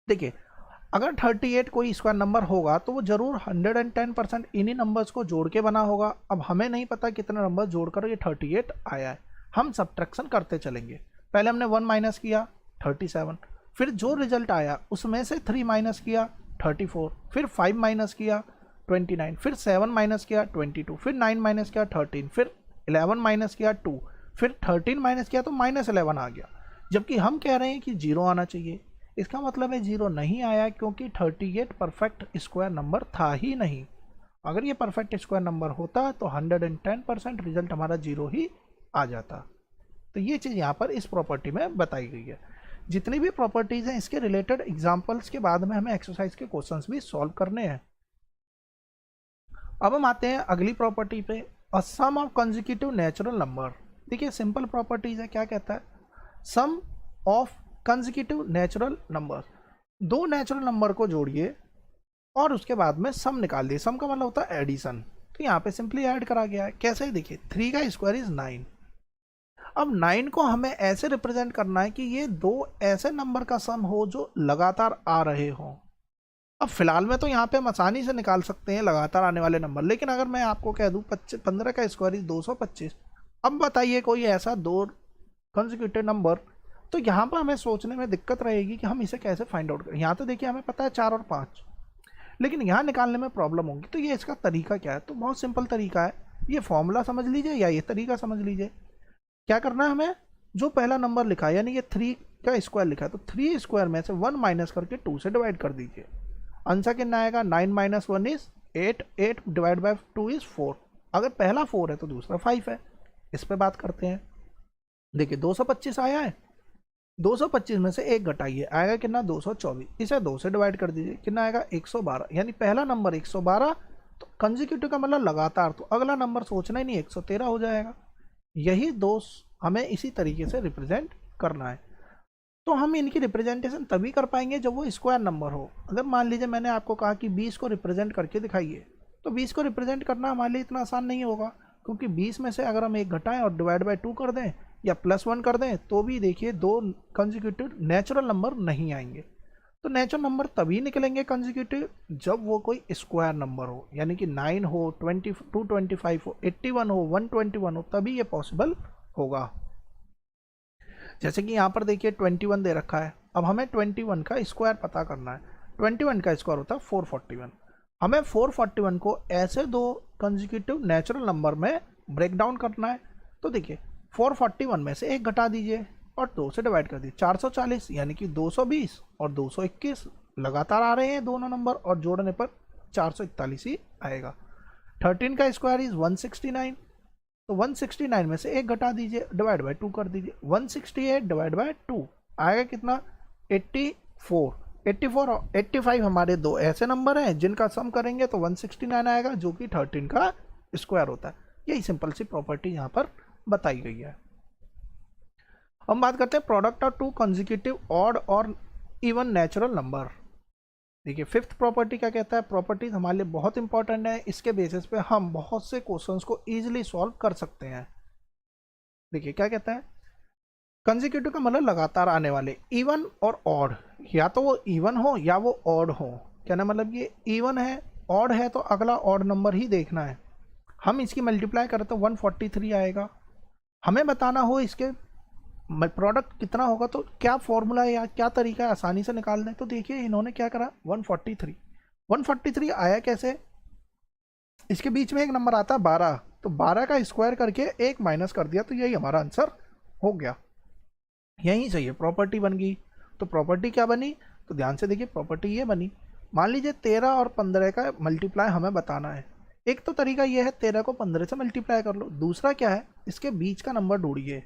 A: देखिए अगर 38 कोई स्क्वायर नंबर होगा तो वो जरूर 110% इन्हीं नंबर्स को जोड़ के बना होगा। अब हमें नहीं पता कितने नंबर जोड़कर ये 38 आया है, हम सब्ट्रैक्शन करते चलेंगे। पहले हमने 1 माइनस किया 37, फिर जो रिजल्ट आया उसमें से 3 माइनस किया 34, फिर 5 माइनस किया 29, फिर 7 माइनस किया 22, फिर 9 माइनस किया 13, फिर 11 माइनस किया 2, फिर 13 माइनस किया तो -11 आ गया। जबकि हम कह रहे हैं कि 0 आना चाहिए। इसका मतलब है 0 नहीं आया क्योंकि 38 परफेक्ट स्क्वायर नंबर था ही नहीं। अगर ये परफेक्ट स्क्वायर नंबर होता तो 110% रिजल्ट हमारा 0 ही आ जाता। तो ये चीज़ यहाँ पर इस प्रॉपर्टी में बताई गई है। जितनी भी प्रॉपर्टीज़ हैं इसके रिलेटेड एग्जाम्पल्स के बाद में हमें एक्सरसाइज के क्वेश्चंस भी सॉल्व करने हैं। अब हम आते हैं अगली प्रॉपर्टी पे, a sum of consecutive natural number. देखिए सिंपल प्रॉपर्टीज है, क्या कहता है, sum of consecutive natural number, 2 natural number को जोड़िए और उसके बाद में सम निकाल दिए। सम का मतलब होता है एडिशन, तो यहाँ पे सिंपली ऐड करा गया है। कैसे, देखिए 3 का स्क्वायर इज 9। अब 9 को हमें ऐसे रिप्रेजेंट करना है कि ये 2 ऐसे नंबर का सम हो जो लगातार आ रहे हों। अब फिलहाल में तो यहाँ पे हम आसानी से निकाल सकते हैं लगातार आने वाले नंबर, लेकिन अगर मैं आपको कह दूँ 15 का स्क्वायर इज 225, अब बताइए कोई ऐसा 2 कंसेक्यूटिव नंबर, तो यहाँ पर हमें सोचने में दिक्कत रहेगी कि हम इसे कैसे फाइंड आउट करें। यहाँ तो देखिए हमें पता है 4 और 5, लेकिन यहाँ निकालने में प्रॉब्लम होगी। तो ये इसका तरीका क्या है, तो बहुत सिंपल तरीका है ये फॉर्मूला समझ लीजिए या ये तरीका समझ लीजिए। क्या करना है हमें, जो पहला नंबर लिखा है यानी ये 3 का स्क्वायर लिखा है, तो 3 स्क्वायर में से 1 माइनस करके 2 से डिवाइड कर दीजिए। आंसर कितना आएगा, 9 minus 1 is 8, 8 divide by 2 is 4। अगर पहला 4 है तो दूसरा 5 है। इस पे बात करते हैं। देखिए 225 आया है, 225 में से 1 घटाइए, आएगा कितना 224। इसे 2 से डिवाइड कर दीजिए, कितना आएगा 112। यानी पहला नंबर 112, तो कंजिक्यूटिव का मतलब लगातार, तो अगला नंबर सोचना ही नहीं 113 हो जाएगा। यही दो हमें इसी तरीके से रिप्रेजेंट करना है। तो हम इनकी रिप्रेजेंटेशन तभी कर पाएंगे जब वो स्क्वायर नंबर हो। अगर मान लीजिए मैंने आपको कहा कि 20 को रिप्रेजेंट करके दिखाइए, तो 20 को रिप्रेजेंट करना हमारे लिए इतना आसान नहीं होगा, क्योंकि 20 में से अगर हम 1 घटाएं और डिवाइड बाई 2 कर दें या +1 कर दें, तो भी देखिए 2 कंजिक्यूटिव नेचुरल नंबर नहीं आएंगे। तो नेचुरल नंबर तभी निकलेंगे कंजिक्यूटिव जब वो कोई स्क्वायर नंबर हो, यानी कि 9 हो, 225 हो, 81 हो, 121 हो, तभी ये पॉसिबल होगा। जैसे कि यहाँ पर देखिए 21 दे रखा है। अब हमें 21 का स्क्वायर पता करना है। 21 का स्क्वायर होता है 441। हमें 441 को ऐसे दो कंजिक्यूटिव नेचुरल नंबर में ब्रेक डाउन करना है। तो देखिए 441 में से 1 घटा दीजिए और 2 से डिवाइड कर दीजिए। 440 यानी कि 220 और 221 लगातार आ रहे हैं दोनों नंबर, और जोड़ने पर 441 ही आएगा। 13 का स्क्वायर इज 169, तो 169 में से 1 घटा दीजिए, डिवाइड बाई 2 कर दीजिए। 168 डिवाइड बाई 2 आएगा कितना 84। 84 और 85 हमारे दो ऐसे नंबर हैं जिनका सम करेंगे तो 169 आएगा, जो कि 13 का स्क्वायर होता है। यही सिंपल सी प्रॉपर्टी यहाँ पर बताई गई है। हम बात करते हैं प्रोडक्ट ऑफ 2 कंसेक्यूटिव ऑड और इवन नेचुरल नंबर। देखिए 5th प्रॉपर्टी क्या कहता है, प्रॉपर्टीज हमारे लिए बहुत इंपॉर्टेंट है, इसके बेसिस पे हम बहुत से क्वेश्चंस को इजीली सॉल्व कर सकते हैं। देखिए क्या कहता है, कंसेक्यूटिव का मतलब लगातार आने वाले, इवन और ऑड, या तो वो इवन हो या वो ऑड हो। कहना मतलब ये इवन है, ऑड है तो अगला ऑड नंबर ही देखना है। हम इसकी मल्टीप्लाई करें तो 143 आएगा। हमें बताना हो इसके प्रोडक्ट कितना होगा, तो क्या फॉर्मूला या क्या तरीका है आसानी से निकाल दें। तो देखिए इन्होंने क्या करा, 143 आया कैसे, इसके बीच में एक नंबर आता है 12, तो 12 का स्क्वायर करके 1 माइनस कर दिया, तो यही हमारा आंसर हो गया। यहीं से ये प्रॉपर्टी बन गई। तो प्रॉपर्टी क्या बनी, तो ध्यान से देखिए प्रॉपर्टी ये बनी। मान लीजिए 13 और 15 का मल्टीप्लाई हमें बताना है। एक तो तरीका ये है 13 को 15 से मल्टीप्लाई कर लो, दूसरा क्या है इसके बीच का नंबर ढूंढिए।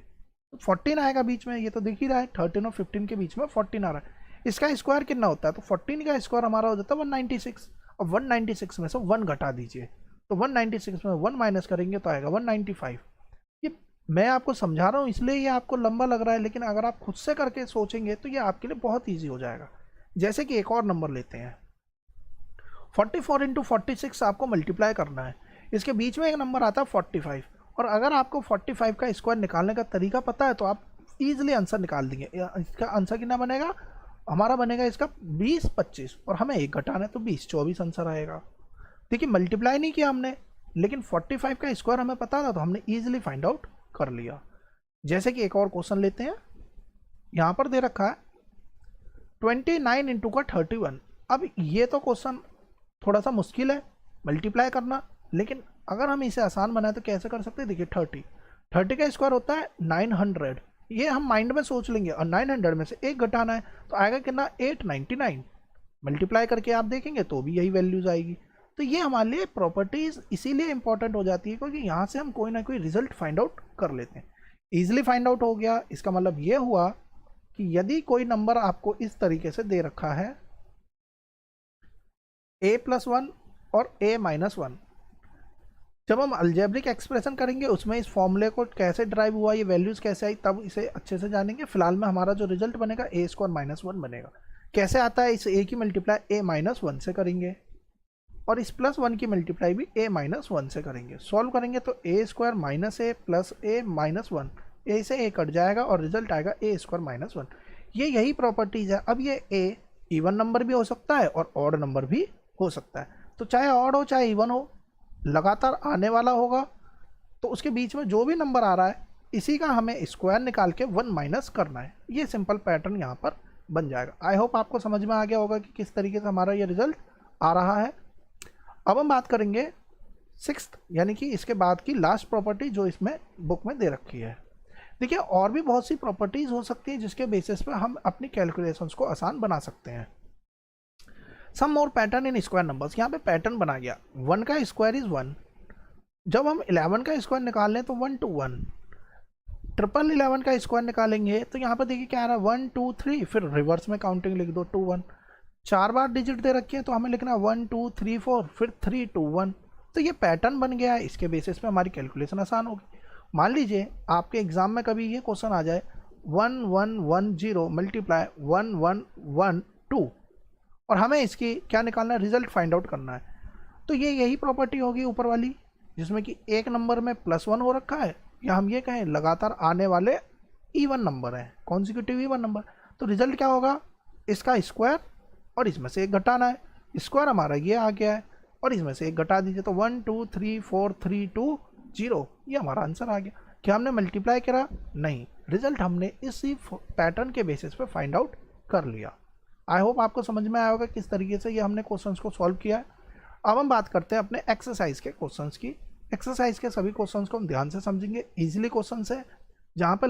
A: 14 आएगा बीच में, ये तो दिख ही रहा है 13 और 15 के बीच में 14 आ रहा है। इसका स्क्वायर कितना होता है, तो 14 का स्क्वायर हमारा हो जाता है 196। और 196 में से 1 घटा दीजिए, तो 196 में 1 माइनस करेंगे तो आएगा 195। ये मैं आपको समझा रहा हूँ इसलिए ये आपको लंबा लग रहा है, लेकिन अगर आप खुद से करके सोचेंगे तो ये आपके लिए बहुत ईजी हो जाएगा। जैसे कि एक और नंबर लेते हैं, 44 इंटू 46 आपको मल्टीप्लाई करना है। इसके बीच में एक नंबर आता है 45, और अगर आपको 45 का स्क्वायर निकालने का तरीका पता है तो आप इजीली आंसर निकाल देंगे। इसका आंसर कितना बनेगा, हमारा बनेगा इसका 20 25, और हमें 1 घटाना है तो 20 24 आंसर आएगा। देखिए मल्टीप्लाई नहीं किया हमने, लेकिन 45 का स्क्वायर हमें पता था तो हमने ईजिली फाइंड आउट कर लिया। जैसे कि एक और क्वेश्चन लेते हैं, यहाँ पर दे रखा है 29 इंटू का 31। अब ये तो क्वेश्चन थोड़ा सा मुश्किल है मल्टीप्लाई करना, लेकिन अगर हम इसे आसान बनाए तो कैसे कर सकते हैं। देखिए 30 का स्क्वायर होता है 900, ये हम माइंड में सोच लेंगे, और 900 में से 1 घटाना है तो आएगा कितना 899। मल्टीप्लाई करके आप देखेंगे तो भी यही वैल्यूज आएगी। तो ये हमारे लिए प्रॉपर्टीज इसीलिए इंपॉर्टेंट हो जाती है क्योंकि यहाँ से हम कोई ना कोई रिजल्ट फाइंड आउट कर लेते हैं। ईजिली फाइंड आउट हो गया, इसका मतलब ये हुआ कि यदि कोई नंबर आपको इस तरीके से दे रखा है a+1 और a-1, जब हम अलजेब्रिक एक्सप्रेशन करेंगे उसमें इस फॉर्मूले को कैसे ड्राइव हुआ, ये वैल्यूज़ कैसे आई, तब इसे अच्छे से जानेंगे। फिलहाल में हमारा जो रिजल्ट बनेगा a² -1 बनेगा। कैसे आता है, इस a की मल्टीप्लाई a-1 से करेंगे और इस +1 की मल्टीप्लाई भी a-1 से करेंगे। सॉल्व करेंगे तो a² - a plus a-1, a से a कट जाएगा और रिजल्ट आएगा a² -1। ये यही प्रॉपर्टीज़ है। अब ये a इवन नंबर भी हो सकता है और ऑड नंबर भी हो सकता है, तो चाहे ऑड हो चाहे इवन हो, लगातार आने वाला होगा, तो उसके बीच में जो भी नंबर आ रहा है इसी का हमें स्क्वायर निकाल के 1 माइनस करना है। ये सिंपल पैटर्न यहाँ पर बन जाएगा। आई होप आपको समझ में आ गया होगा कि किस तरीके से हमारा ये रिजल्ट आ रहा है। अब हम बात करेंगे सिक्स्थ यानी कि इसके बाद की लास्ट प्रॉपर्टी जो इसमें बुक में दे रखी है। देखिए और भी बहुत सी प्रॉपर्टीज़ हो सकती है जिसके बेसिस पे हम अपनी कैलकुलेशंस को आसान बना सकते हैं। सम मोर पैटर्न इन स्क्वायर नंबर्स, यहाँ पे पैटर्न बना गया। 1 का स्क्वायर इज 1, जब हम 11 का स्क्वायर निकाल लें तो 1 to 1, 11 का स्क्वायर निकालेंगे तो यहाँ पर देखिए क्या आ रहा है 1 2 3, फिर रिवर्स में काउंटिंग लिख दो 2 1, 4 बार डिजिट दे रखी है तो हमें लिखना 1 2 3 4, फिर 3 2 1। तो ये पैटर्न बन गया है, इसके बेसिस पे हमारी कैलकुलेशन आसान होगी। मान लीजिए आपके एग्जाम में कभी ये क्वेश्चन आ जाए 1 1 1 0 मल्टीप्लाई 1 1 1 2, और हमें इसकी क्या निकालना है, रिजल्ट फाइंड आउट करना है। तो ये यही प्रॉपर्टी होगी ऊपर वाली, जिसमें कि एक नंबर में +1 हो रखा है, या हम ये कहें लगातार आने वाले इवन नंबर है, कॉन्जिक्यूटिव इवन नंबर। तो रिजल्ट क्या होगा, इसका स्क्वायर और इसमें से एक घटाना है। स्क्वायर हमारा ये आ गया है और इसमें से एक घटा दीजिए, तो 1 2 3 4 3 2 0, ये हमारा आंसर आ गया। क्या हमने मल्टीप्लाई करा? नहीं, रिजल्ट हमने इसी पैटर्न के बेसिस पे फाइंड आउट कर लिया। आई होप आपको समझ में आया होगा किस तरीके से ये हमने क्वेश्चंस को सॉल्व किया है। अब हम बात करते हैं अपने एक्सरसाइज के क्वेश्चंस की। एक्सरसाइज के सभी क्वेश्चंस को हम ध्यान से समझेंगे। इजीली क्वेश्चंस है, जहाँ पे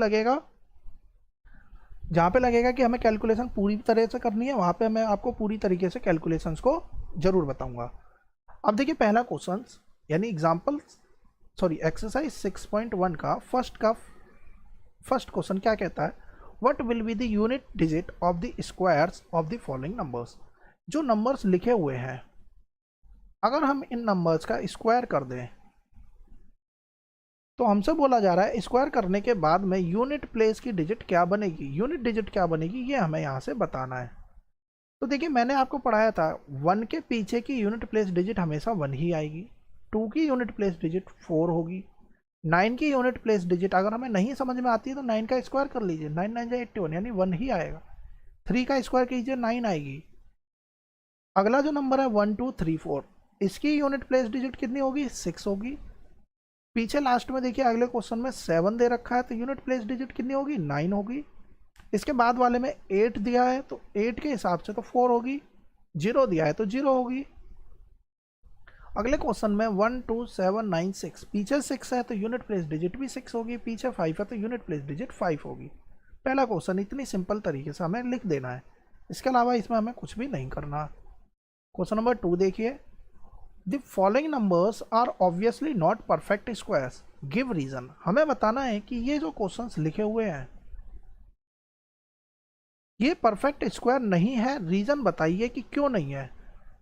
A: लगेगा कि हमें कैलकुलेशन पूरी तरह से करनी है, वहाँ पे मैं आपको पूरी तरीके से कैलकुलेशंस को जरूर बताऊंगा। अब देखिए पहला क्वेश्चन यानी एक्सरसाइज 6.1 का फर्स्ट क्वेश्चन क्या कहता है, what will be the unit digit of the squares of the following numbers. जो नंबर्स लिखे हुए हैं, अगर हम इन नंबर्स का स्क्वायर कर दें तो हमसे बोला जा रहा है स्क्वायर करने के बाद में यूनिट प्लेस की डिजिट क्या बनेगी। यूनिट डिजिट क्या बनेगी ये हमें यहाँ से बताना है। तो देखिए मैंने आपको पढ़ाया था 1 के पीछे की यूनिट प्लेस डिजिट हमेशा 1 ही आएगी, 2 की यूनिट प्लेस डिजिट 4 होगी, 9 की यूनिट प्लेस डिजिट अगर हमें नहीं समझ में आती है तो 9 का स्क्वायर कर लीजिए, 9 9 जा 81 यानी 1 ही आएगा। 3 का स्क्वायर कीजिए 9 आएगी। अगला जो नंबर है 1 2 3 4, इसकी यूनिट प्लेस डिजिट कितनी होगी, 6 होगी। पीछे लास्ट में देखिए अगले क्वेश्चन में 7 दे रखा है तो यूनिट प्लेस डिजिट कितनी होगी, 9 होगी। इसके बाद वाले में 8 दिया है तो 8 के हिसाब से तो 4 होगी, 0 दिया है तो 0 होगी। अगले क्वेश्चन में 1 2 7 9 6, पीछे 6 है तो यूनिट प्लेस डिजिट भी 6 होगी, पीछे 5 है तो यूनिट प्लेस डिजिट 5 होगी। पहला क्वेश्चन इतनी सिंपल तरीके से हमें लिख देना है, इसके अलावा इसमें हमें कुछ भी नहीं करना। क्वेश्चन नंबर 2 देखिए, the following numbers are obviously not perfect squares, give reason. हमें बताना है कि ये जो क्वेश्चंस लिखे हुए हैं ये परफेक्ट स्क्वायर नहीं है, रीजन बताइए कि क्यों नहीं है।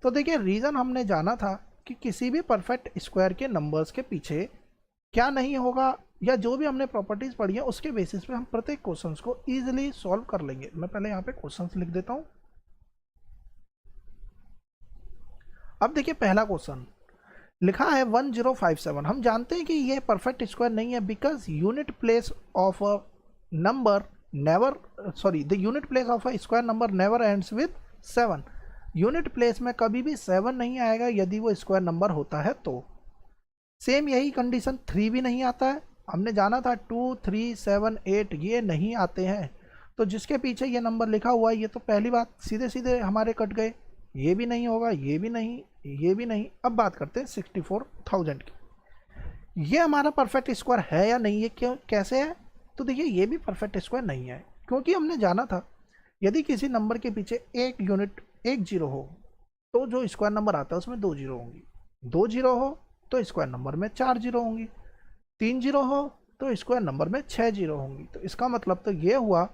A: तो देखिए रीजन हमने जाना था कि किसी भी परफेक्ट स्क्वायर के नंबर्स के पीछे क्या नहीं होगा, या जो भी हमने प्रॉपर्टीज पढ़ी है उसके बेसिस पे हम प्रत्येक क्वेश्चंस को इजीली सॉल्व कर लेंगे। मैं पहले यहाँ पे क्वेश्चंस लिख देता हूँ। अब देखिए पहला क्वेश्चन लिखा है 1057। हम जानते हैं कि ये परफेक्ट स्क्वायर नहीं है because unit place of a number the unit place of a square number never ends with 7। Unit place में कभी भी 7 नहीं आएगा यदि वो स्क्वायर नंबर होता है तो। सेम यही कंडीशन 3 भी नहीं आता है। हमने जाना था 2 3 7 8 ये नहीं आते हैं, तो जिसके पीछे ये नंबर लिखा हुआ है ये तो पहली बात सीधे सीधे हमारे कट गए, ये भी नहीं होगा, ये भी नहीं, ये भी नहीं। अब बात करते हैं 64,000 की। ये हमारा परफेक्ट स्क्वायर है या नहीं, ये क्यों कैसे है? तो देखिए ये भी परफेक्ट स्क्वायर नहीं है, क्योंकि हमने जाना था यदि किसी नंबर के पीछे एक यूनिट 1 0 हो तो जो स्क्वायर नंबर आता है उसमें 2 0 होंगी, 2 0 हो तो स्क्वायर नंबर में 4 0 होंगी, 3 0 हो तो स्क्वायर नंबर में 6 0 होंगी। तो इसका मतलब तो ये हुआ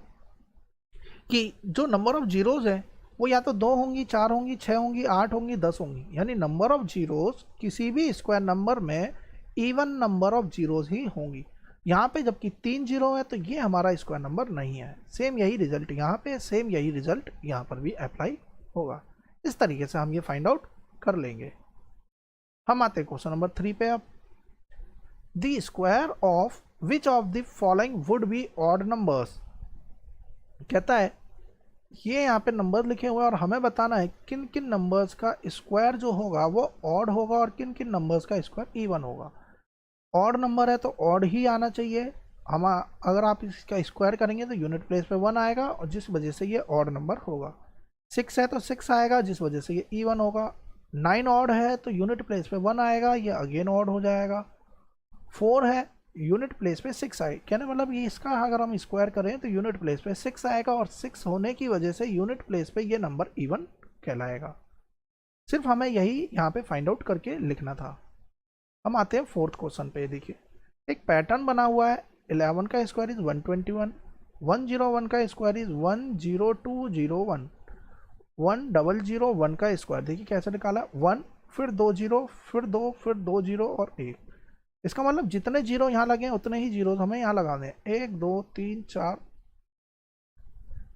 A: कि जो नंबर ऑफ जीरोज है वो या तो 2 होंगी, 4 होंगी, 6 होंगी, 8 होंगी, 10 होंगी। यानी नंबर ऑफ जीरोज किसी भी स्क्वायर नंबर में इवन नंबर ऑफ जीरोज ही होंगी। यहाँ पे जबकि 3 0 है तो ये हमारा स्क्वायर नंबर नहीं है। सेम यही रिजल्ट यहाँ पे, सेम यही रिजल्ट यहाँ पर भी अप्लाई होगा। इस तरीके से हम ये फाइंड आउट कर लेंगे। हम आते हैं क्वेश्चन नंबर 3 पे। अब the square of which of the following would be odd numbers, कहता है ये यहाँ पे नंबर लिखे हुए हैं और हमें बताना है किन किन नंबर्स का स्क्वायर जो होगा वो ऑड होगा और किन किन नंबर्स का स्क्वायर इवन होगा। ऑड नंबर है तो ऑड ही आना चाहिए। हम अगर आप इसका स्क्वायर करेंगे तो यूनिट प्लेस पे 1 आएगा और जिस वजह से ये ऑड नंबर होगा। 6 है तो 6 आएगा जिस वजह से ये इवन होगा। 9 ऑड है तो यूनिट प्लेस पे 1 आएगा, ये अगेन ऑड हो जाएगा। 4 है, यूनिट प्लेस पे 6 आए, कहने मतलब ये इसका अगर हम स्क्वायर करें तो यूनिट प्लेस पे 6 आएगा, और 6 होने की वजह से यूनिट प्लेस पे ये नंबर इवन कहलाएगा। सिर्फ हमें यही यहाँ पे फाइंड आउट करके लिखना था। हम आते हैं फोर्थ क्वेश्चन पे। देखिए एक पैटर्न बना हुआ है, 11 का स्क्वायर इज 121, 101 का स्क्वायर इज 10201, 1001 का स्क्वायर देखिए कैसे निकाला, 1 फिर 2 जीरो फिर 2 फिर 2 जीरो और 1। इसका मतलब जितने जीरो यहाँ लगे उतने ही जीरो हमें यहाँ लगाने हैं, 1 2 3 4,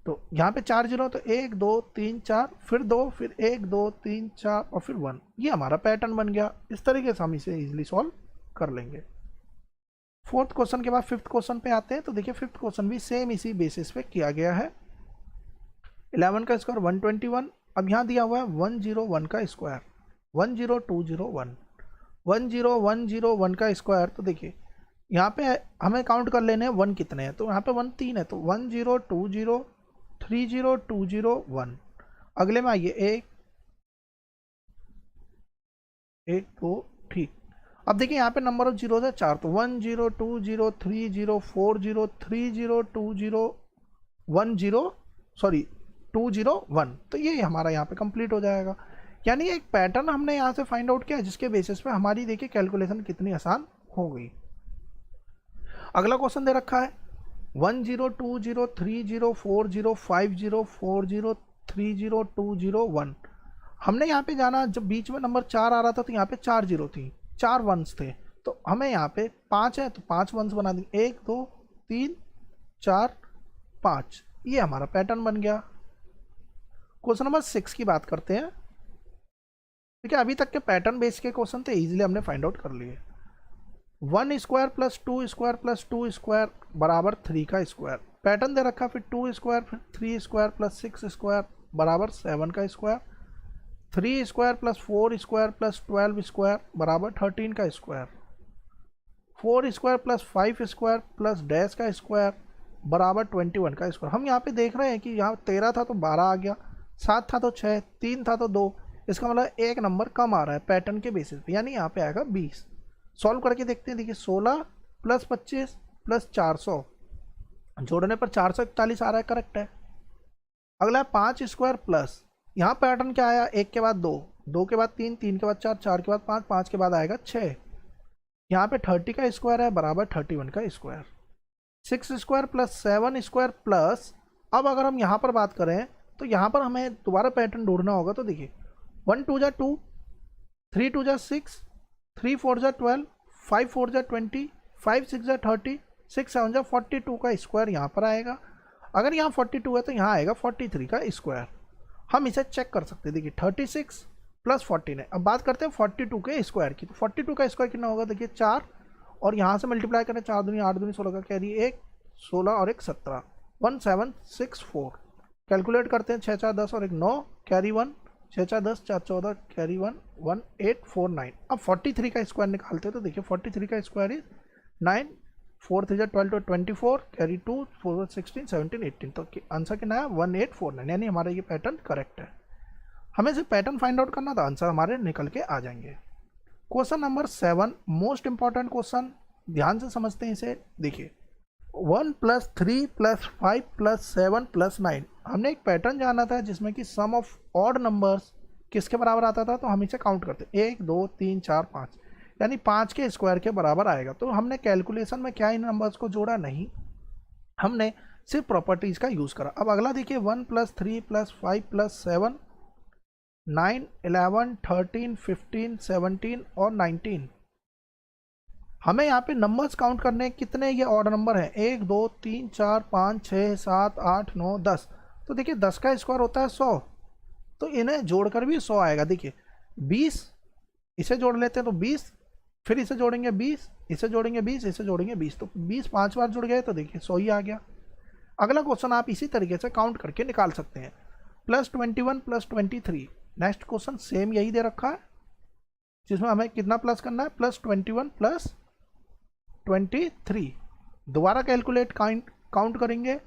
A: तो यहाँ पे 4 जीरो, तो 1 2 3 4 फिर 2 फिर 1 2 3 4 और फिर 1। ये हमारा पैटर्न बन गया। इस तरीके से हम इसे इजीली सॉल्व कर लेंगे। फोर्थ क्वेश्चन के बाद फिफ्थ क्वेश्चन पे आते हैं। तो देखिए फिफ्थ क्वेश्चन भी सेम इसी बेसिस पे किया गया है। 11 का स्क्वायर 121, अब यहाँ दिया हुआ है 101 का स्क्वायर 10201, 10101 का स्क्वायर। तो देखिए यहाँ पे हमें काउंट कर लेने हैं 1 कितने हैं, तो यहाँ पे 1 3 है, तो 1020 30201। अगले में आइए 1 1 2, ठीक। अब देखिए यहाँ पे नंबर ऑफ जीरो है 4, तो 10203040302010 सॉरी 201, तो ये हमारा यहाँ पे कंप्लीट हो जाएगा। यानी एक पैटर्न हमने यहाँ से फाइंड आउट किया, जिसके बेसिस पे हमारी देखिए कैलकुलेशन कितनी आसान हो गई। अगला क्वेश्चन दे रखा है 102030405040300201। हमने यहाँ पे जाना, जब बीच में नंबर 4 आ रहा था तो यहाँ पे 4 जीरो थी, 4 वंस थे, तो हमें यहाँ पे 5 है तो 5 वंस बना देंगे, 1 2 3 4 5। ये हमारा पैटर्न बन गया। क्वेश्चन नंबर 6 की बात करते हैं। ठीक है, अभी तक के पैटर्न बेस के क्वेश्चन थे, इजीली हमने फाइंड आउट कर लिए। 1 square plus 2 square plus 2 square बराबर 3 का स्क्वायर। पैटर्न दे रखा, फिर 2 स्क्वायर फिर 3 स्क्वायर प्लस 6 स्क्वायर बराबर 7 का square. 3 square plus 4 square plus 12 square बराबर 13 का square. 4 square plus 5 square plus dash का स्क्वायर बराबर 21 का स्क्वायर। हम यहाँ पे देख रहे हैं कि यहाँ 13 था तो 12 आ गया, 7 था तो 6, 3 था तो 2। इसका मतलब एक नंबर कम आ रहा है पैटर्न के बेसिस पे, यानी यहाँ पे आएगा 20। सॉल्व करके देखते हैं। देखिए 16 प्लस 25 प्लस 400, जोड़ने पर 441 आ रहा है, करेक्ट है। अगला है 5 स्क्वायर प्लस, यहाँ पैटर्न क्या आया, 1 के बाद 2, 2 के बाद 3, 3 के बाद 4, 4 के बाद 5, 5 के बाद आएगा 6। यहाँ पे 30 का स्क्वायर है बराबर 31 का square. 6 square plus 7 square plus, अब अगर हम यहाँ पर बात करें तो यहाँ पर हमें दोबारा पैटर्न ढूंढना होगा। तो देखिए 1 2 जा 2, 3 2 जा 6, 3 4 जा 12, 5 4 जा 20, 5 6 जा 30, 6 7 जा 42 का स्क्वायर यहाँ पर आएगा। अगर यहाँ 42 है तो यहाँ आएगा 43 का स्क्वायर। हम इसे चेक कर सकते हैं। देखिए 36 प्लस 14 है। अब बात करते हैं 42 के स्क्वायर की, तो 42 का स्क्वायर कितना होगा, देखिए 4, और यहाँ से मल्टीप्लाई करें, 4 दूनी 8 दूनी 16 का कैरी 1, 16 और 1 17, 1764। कैलकुलेट करते हैं, 6 4 10 और 1 9, कैरी 1, 6 4 10 4 14 कैरी 1 1849। अब 43 का स्क्वायर निकालते हैं। तो देखिए 43 का स्क्वायर इज 9, 4 3 12 तो 24, कैरी 2 4 16 17 18। तो आंसर कितना है 1849, यानी हमारा ये पैटर्न करेक्ट है। हमें सिर्फ पैटर्न फाइंड आउट करना था, आंसर हमारे निकल के आ जाएंगे। Question number 7 most important question, ध्यान से समझते हैं इसे। देखिए 1 प्लस 3 प्लस 5 प्लस 7 प्लस 9, हमने एक पैटर्न जाना था जिसमें कि सम ऑफ ऑड नंबर्स किसके बराबर आता था, तो हम इसे काउंट करते 1 2 3 4 5, यानी 5 के स्क्वायर के बराबर आएगा। तो हमने कैलकुलेशन में क्या इन नंबर्स को जोड़ा नहीं, हमने सिर्फ प्रॉपर्टीज़ का यूज़ करा। अब अगला देखिए 1 प्लस 3 प्लस 5 प्लस 7 9 11 13 15 17 और 19। हमें यहाँ पे नंबर्स काउंट करने हैं, कितने ये ऑड नंबर हैं, 1 2 3 4 5 6 7 8 9 10। तो देखिए 10 का स्क्वायर होता है 100, तो इन्हें जोड़कर भी 100 आएगा। देखिए 20, इसे जोड़ लेते हैं तो 20, फिर इसे जोड़ेंगे 20, इसे जोड़ेंगे 20, इसे जोड़ेंगे 20, तो 20 5 बार जुड़ गए तो देखिए 100 ही आ गया। अगला क्वेश्चन आप इसी तरीके से काउंट करके निकाल सकते हैं। Plus 21 plus 23, next question same यही दे रखा है, जिसमें हमें कितना प्लस करना है, प्लस 21 प्लस 23। दोबारा कैलकुलेट काउंट करेंगे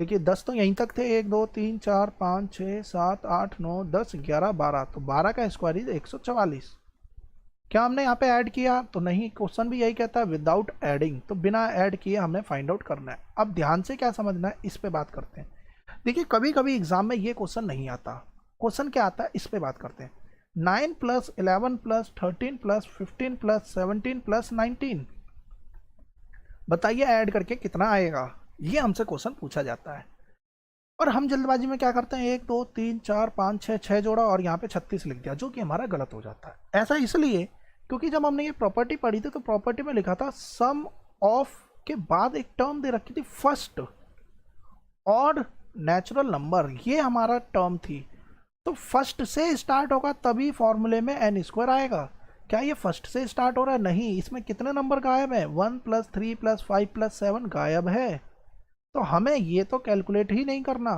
A: देखिए 10 तो यहीं तक थे, 1 2 3 4 5 6 7 8 9 10 11 12, तो 12 का स्क्वायर इज 144। क्या हमने यहाँ पे ऐड किया? तो नहीं, क्वेश्चन भी यही कहता है विदाउट एडिंग, तो बिना ऐड किए हमने फाइंड आउट करना है। अब ध्यान से क्या समझना है, इस पे बात करते हैं। देखिए कभी कभी एग्जाम में ये क्वेश्चन नहीं आता। क्वेश्चन क्या आता है, इस पे बात करते हैं। 9 + 11 + 13 + 15 + 17 + 19, बताइए ऐड करके कितना आएगा? ये हमसे क्वेश्चन पूछा जाता है और हम जल्दबाजी में क्या करते हैं, 1 2 3 4 5 6 6 जोड़ा और यहाँ पे 36 लिख दिया, जो कि हमारा गलत हो जाता है। ऐसा इसलिए क्योंकि जब हमने ये प्रॉपर्टी पढ़ी थी तो प्रॉपर्टी में लिखा था सम ऑफ के बाद एक टर्म दे रखी थी फर्स्ट ऑड नेचुरल नंबर, ये हमारा टर्म थी। तो फर्स्ट से स्टार्ट होगा तभी फॉर्मूले में n स्क्वायर आएगा। क्या ये फर्स्ट से स्टार्ट हो रहा है? नहीं, इसमें कितने नंबर गायब है? 1 + 3 + 5 + 7 गायब है। तो हमें ये तो कैलकुलेट ही नहीं करना,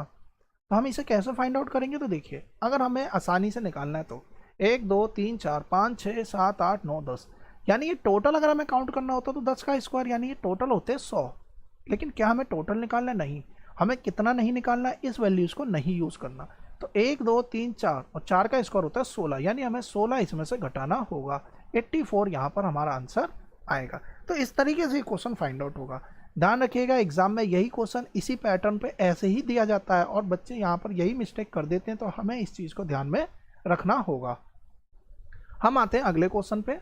A: तो हम इसे कैसे फाइंड आउट करेंगे? तो देखिए अगर हमें आसानी से निकालना है तो 1 2 3 4 5 6 7 8 9 10, यानी ये टोटल अगर हमें काउंट करना होता तो 10 का स्क्वायर, यानी ये टोटल होते 100। लेकिन क्या हमें टोटल निकालना है? नहीं, हमें कितना नहीं निकालना है, इस वैल्यूज़ को नहीं यूज़ करना। तो 1 2 3 4 और 4 का स्क्वायर होता है 16, यानी हमें 16 इसमें से घटाना होगा। 84 यहाँ पर हमारा आंसर आएगा। तो इस तरीके से क्वेश्चन फाइंड आउट होगा। ध्यान रखिएगा एग्जाम में यही क्वेश्चन इसी पैटर्न पे ऐसे ही दिया जाता है और बच्चे यहाँ पर यही मिस्टेक कर देते हैं, तो हमें इस चीज़ को ध्यान में रखना होगा। हम आते हैं अगले क्वेश्चन पे।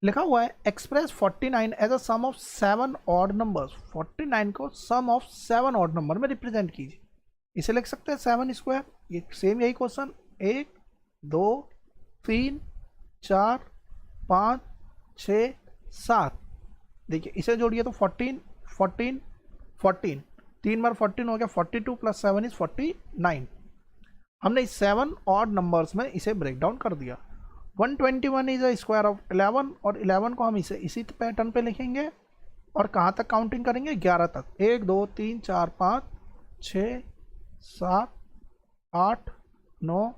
A: लिखा हुआ है express 49 as a sum of 7 odd numbers. 49 को सम ऑफ 7 ऑड नंबर में रिप्रेजेंट कीजिए। इसे लिख सकते हैं 7 स्क्वायर। ये सेम यही क्वेश्चन 1 2 3 4 5 6 7, देखिए इसे जोड़िए तो 14 14 14, 3 बार 14 हो गया, 42 + 7 इज 49। हमने इस 7 ऑड नंबर्स में इसे ब्रेक डाउन कर दिया। 121 इज अ स्क्वायर ऑफ 11, और 11 को हम इसे इसी पैटर्न पे लिखेंगे और कहाँ तक काउंटिंग करेंगे? 11 तक। 1 2 3 4 5 6 7 8 9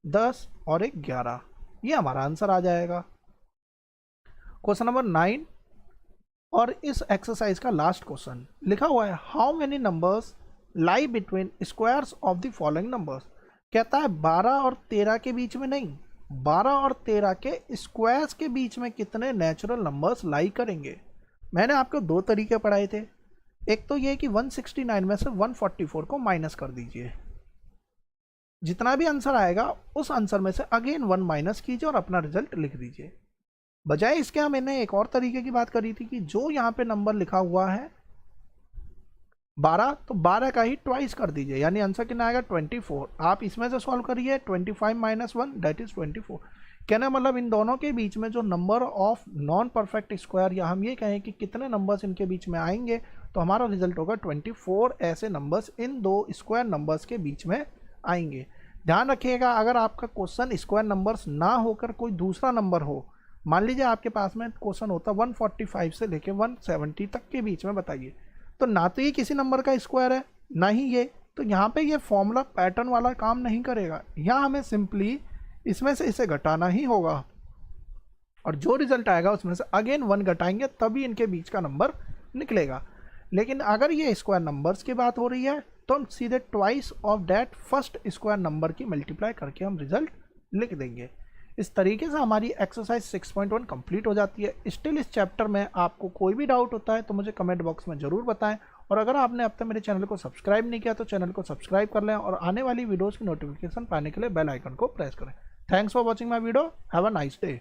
A: 10 और 1 11, ये हमारा आंसर आ जाएगा। क्वेश्चन नंबर 9 और इस एक्सरसाइज का लास्ट क्वेश्चन लिखा हुआ है how many numbers lie between squares of the following numbers. कहता है 12 और 13 के बीच में नहीं, 12 और 13 के स्क्वायर्स के बीच में कितने नेचुरल नंबर्स लाई करेंगे। मैंने आपको दो तरीके पढ़ाए थे। एक तो ये कि 169 में से 144 को माइनस कर दीजिए, जितना भी आंसर आएगा उस आंसर में से अगेन 1 माइनस कीजिए और अपना रिजल्ट लिख दीजिए। बजाय इसके मैंने एक और तरीके की बात करी थी कि जो यहाँ पे नंबर लिखा हुआ है 12, तो 12 का ही ट्वाइस कर दीजिए, यानी आंसर कितना आएगा 24। आप इसमें से सॉल्व करिए 25 - 1 दैट इज 24। कहना मतलब इन दोनों के बीच में जो number of non perfect square, या हम ये कहें कि कितने नंबर्स इनके बीच में आएंगे, तो हमारा रिजल्ट होगा 24 ऐसे नंबर्स इन दो स्क्वायर नंबर्स के बीच में आएंगे। ध्यान रखिएगा अगर आपका क्वेश्चन स्क्वायर नंबर्स ना होकर कोई दूसरा नंबर हो, मान लीजिए आपके पास में क्वेश्चन होता 145 से लेके 170 तक के बीच में बताइए, तो ना तो ये किसी नंबर का स्क्वायर है ना ही ये, तो यहाँ पे ये फॉर्मूला पैटर्न वाला काम नहीं करेगा। यहाँ हमें सिंपली इसमें से इसे घटाना ही होगा और जो रिजल्ट आएगा उसमें से अगेन 1 घटाएंगे तभी इनके बीच का नंबर निकलेगा। लेकिन अगर ये स्क्वायर नंबर्स की बात हो रही है तो हम सीधे twice of that first square number की मल्टीप्लाई करके हम रिजल्ट लिख देंगे। इस तरीके से हमारी एक्सरसाइज 6.1 कंप्लीट हो जाती है। स्टिल इस चैप्टर में आपको कोई भी डाउट होता है तो मुझे कमेंट बॉक्स में ज़रूर बताएं, और अगर आपने अब तक मेरे चैनल को सब्सक्राइब नहीं किया तो चैनल को सब्सक्राइब कर लें और आने वाली वीडियोज़ की नोटिफिकेशन पाने के लिए बेल आइकन को प्रेस करें। Thanks for watching my video, have a nice day.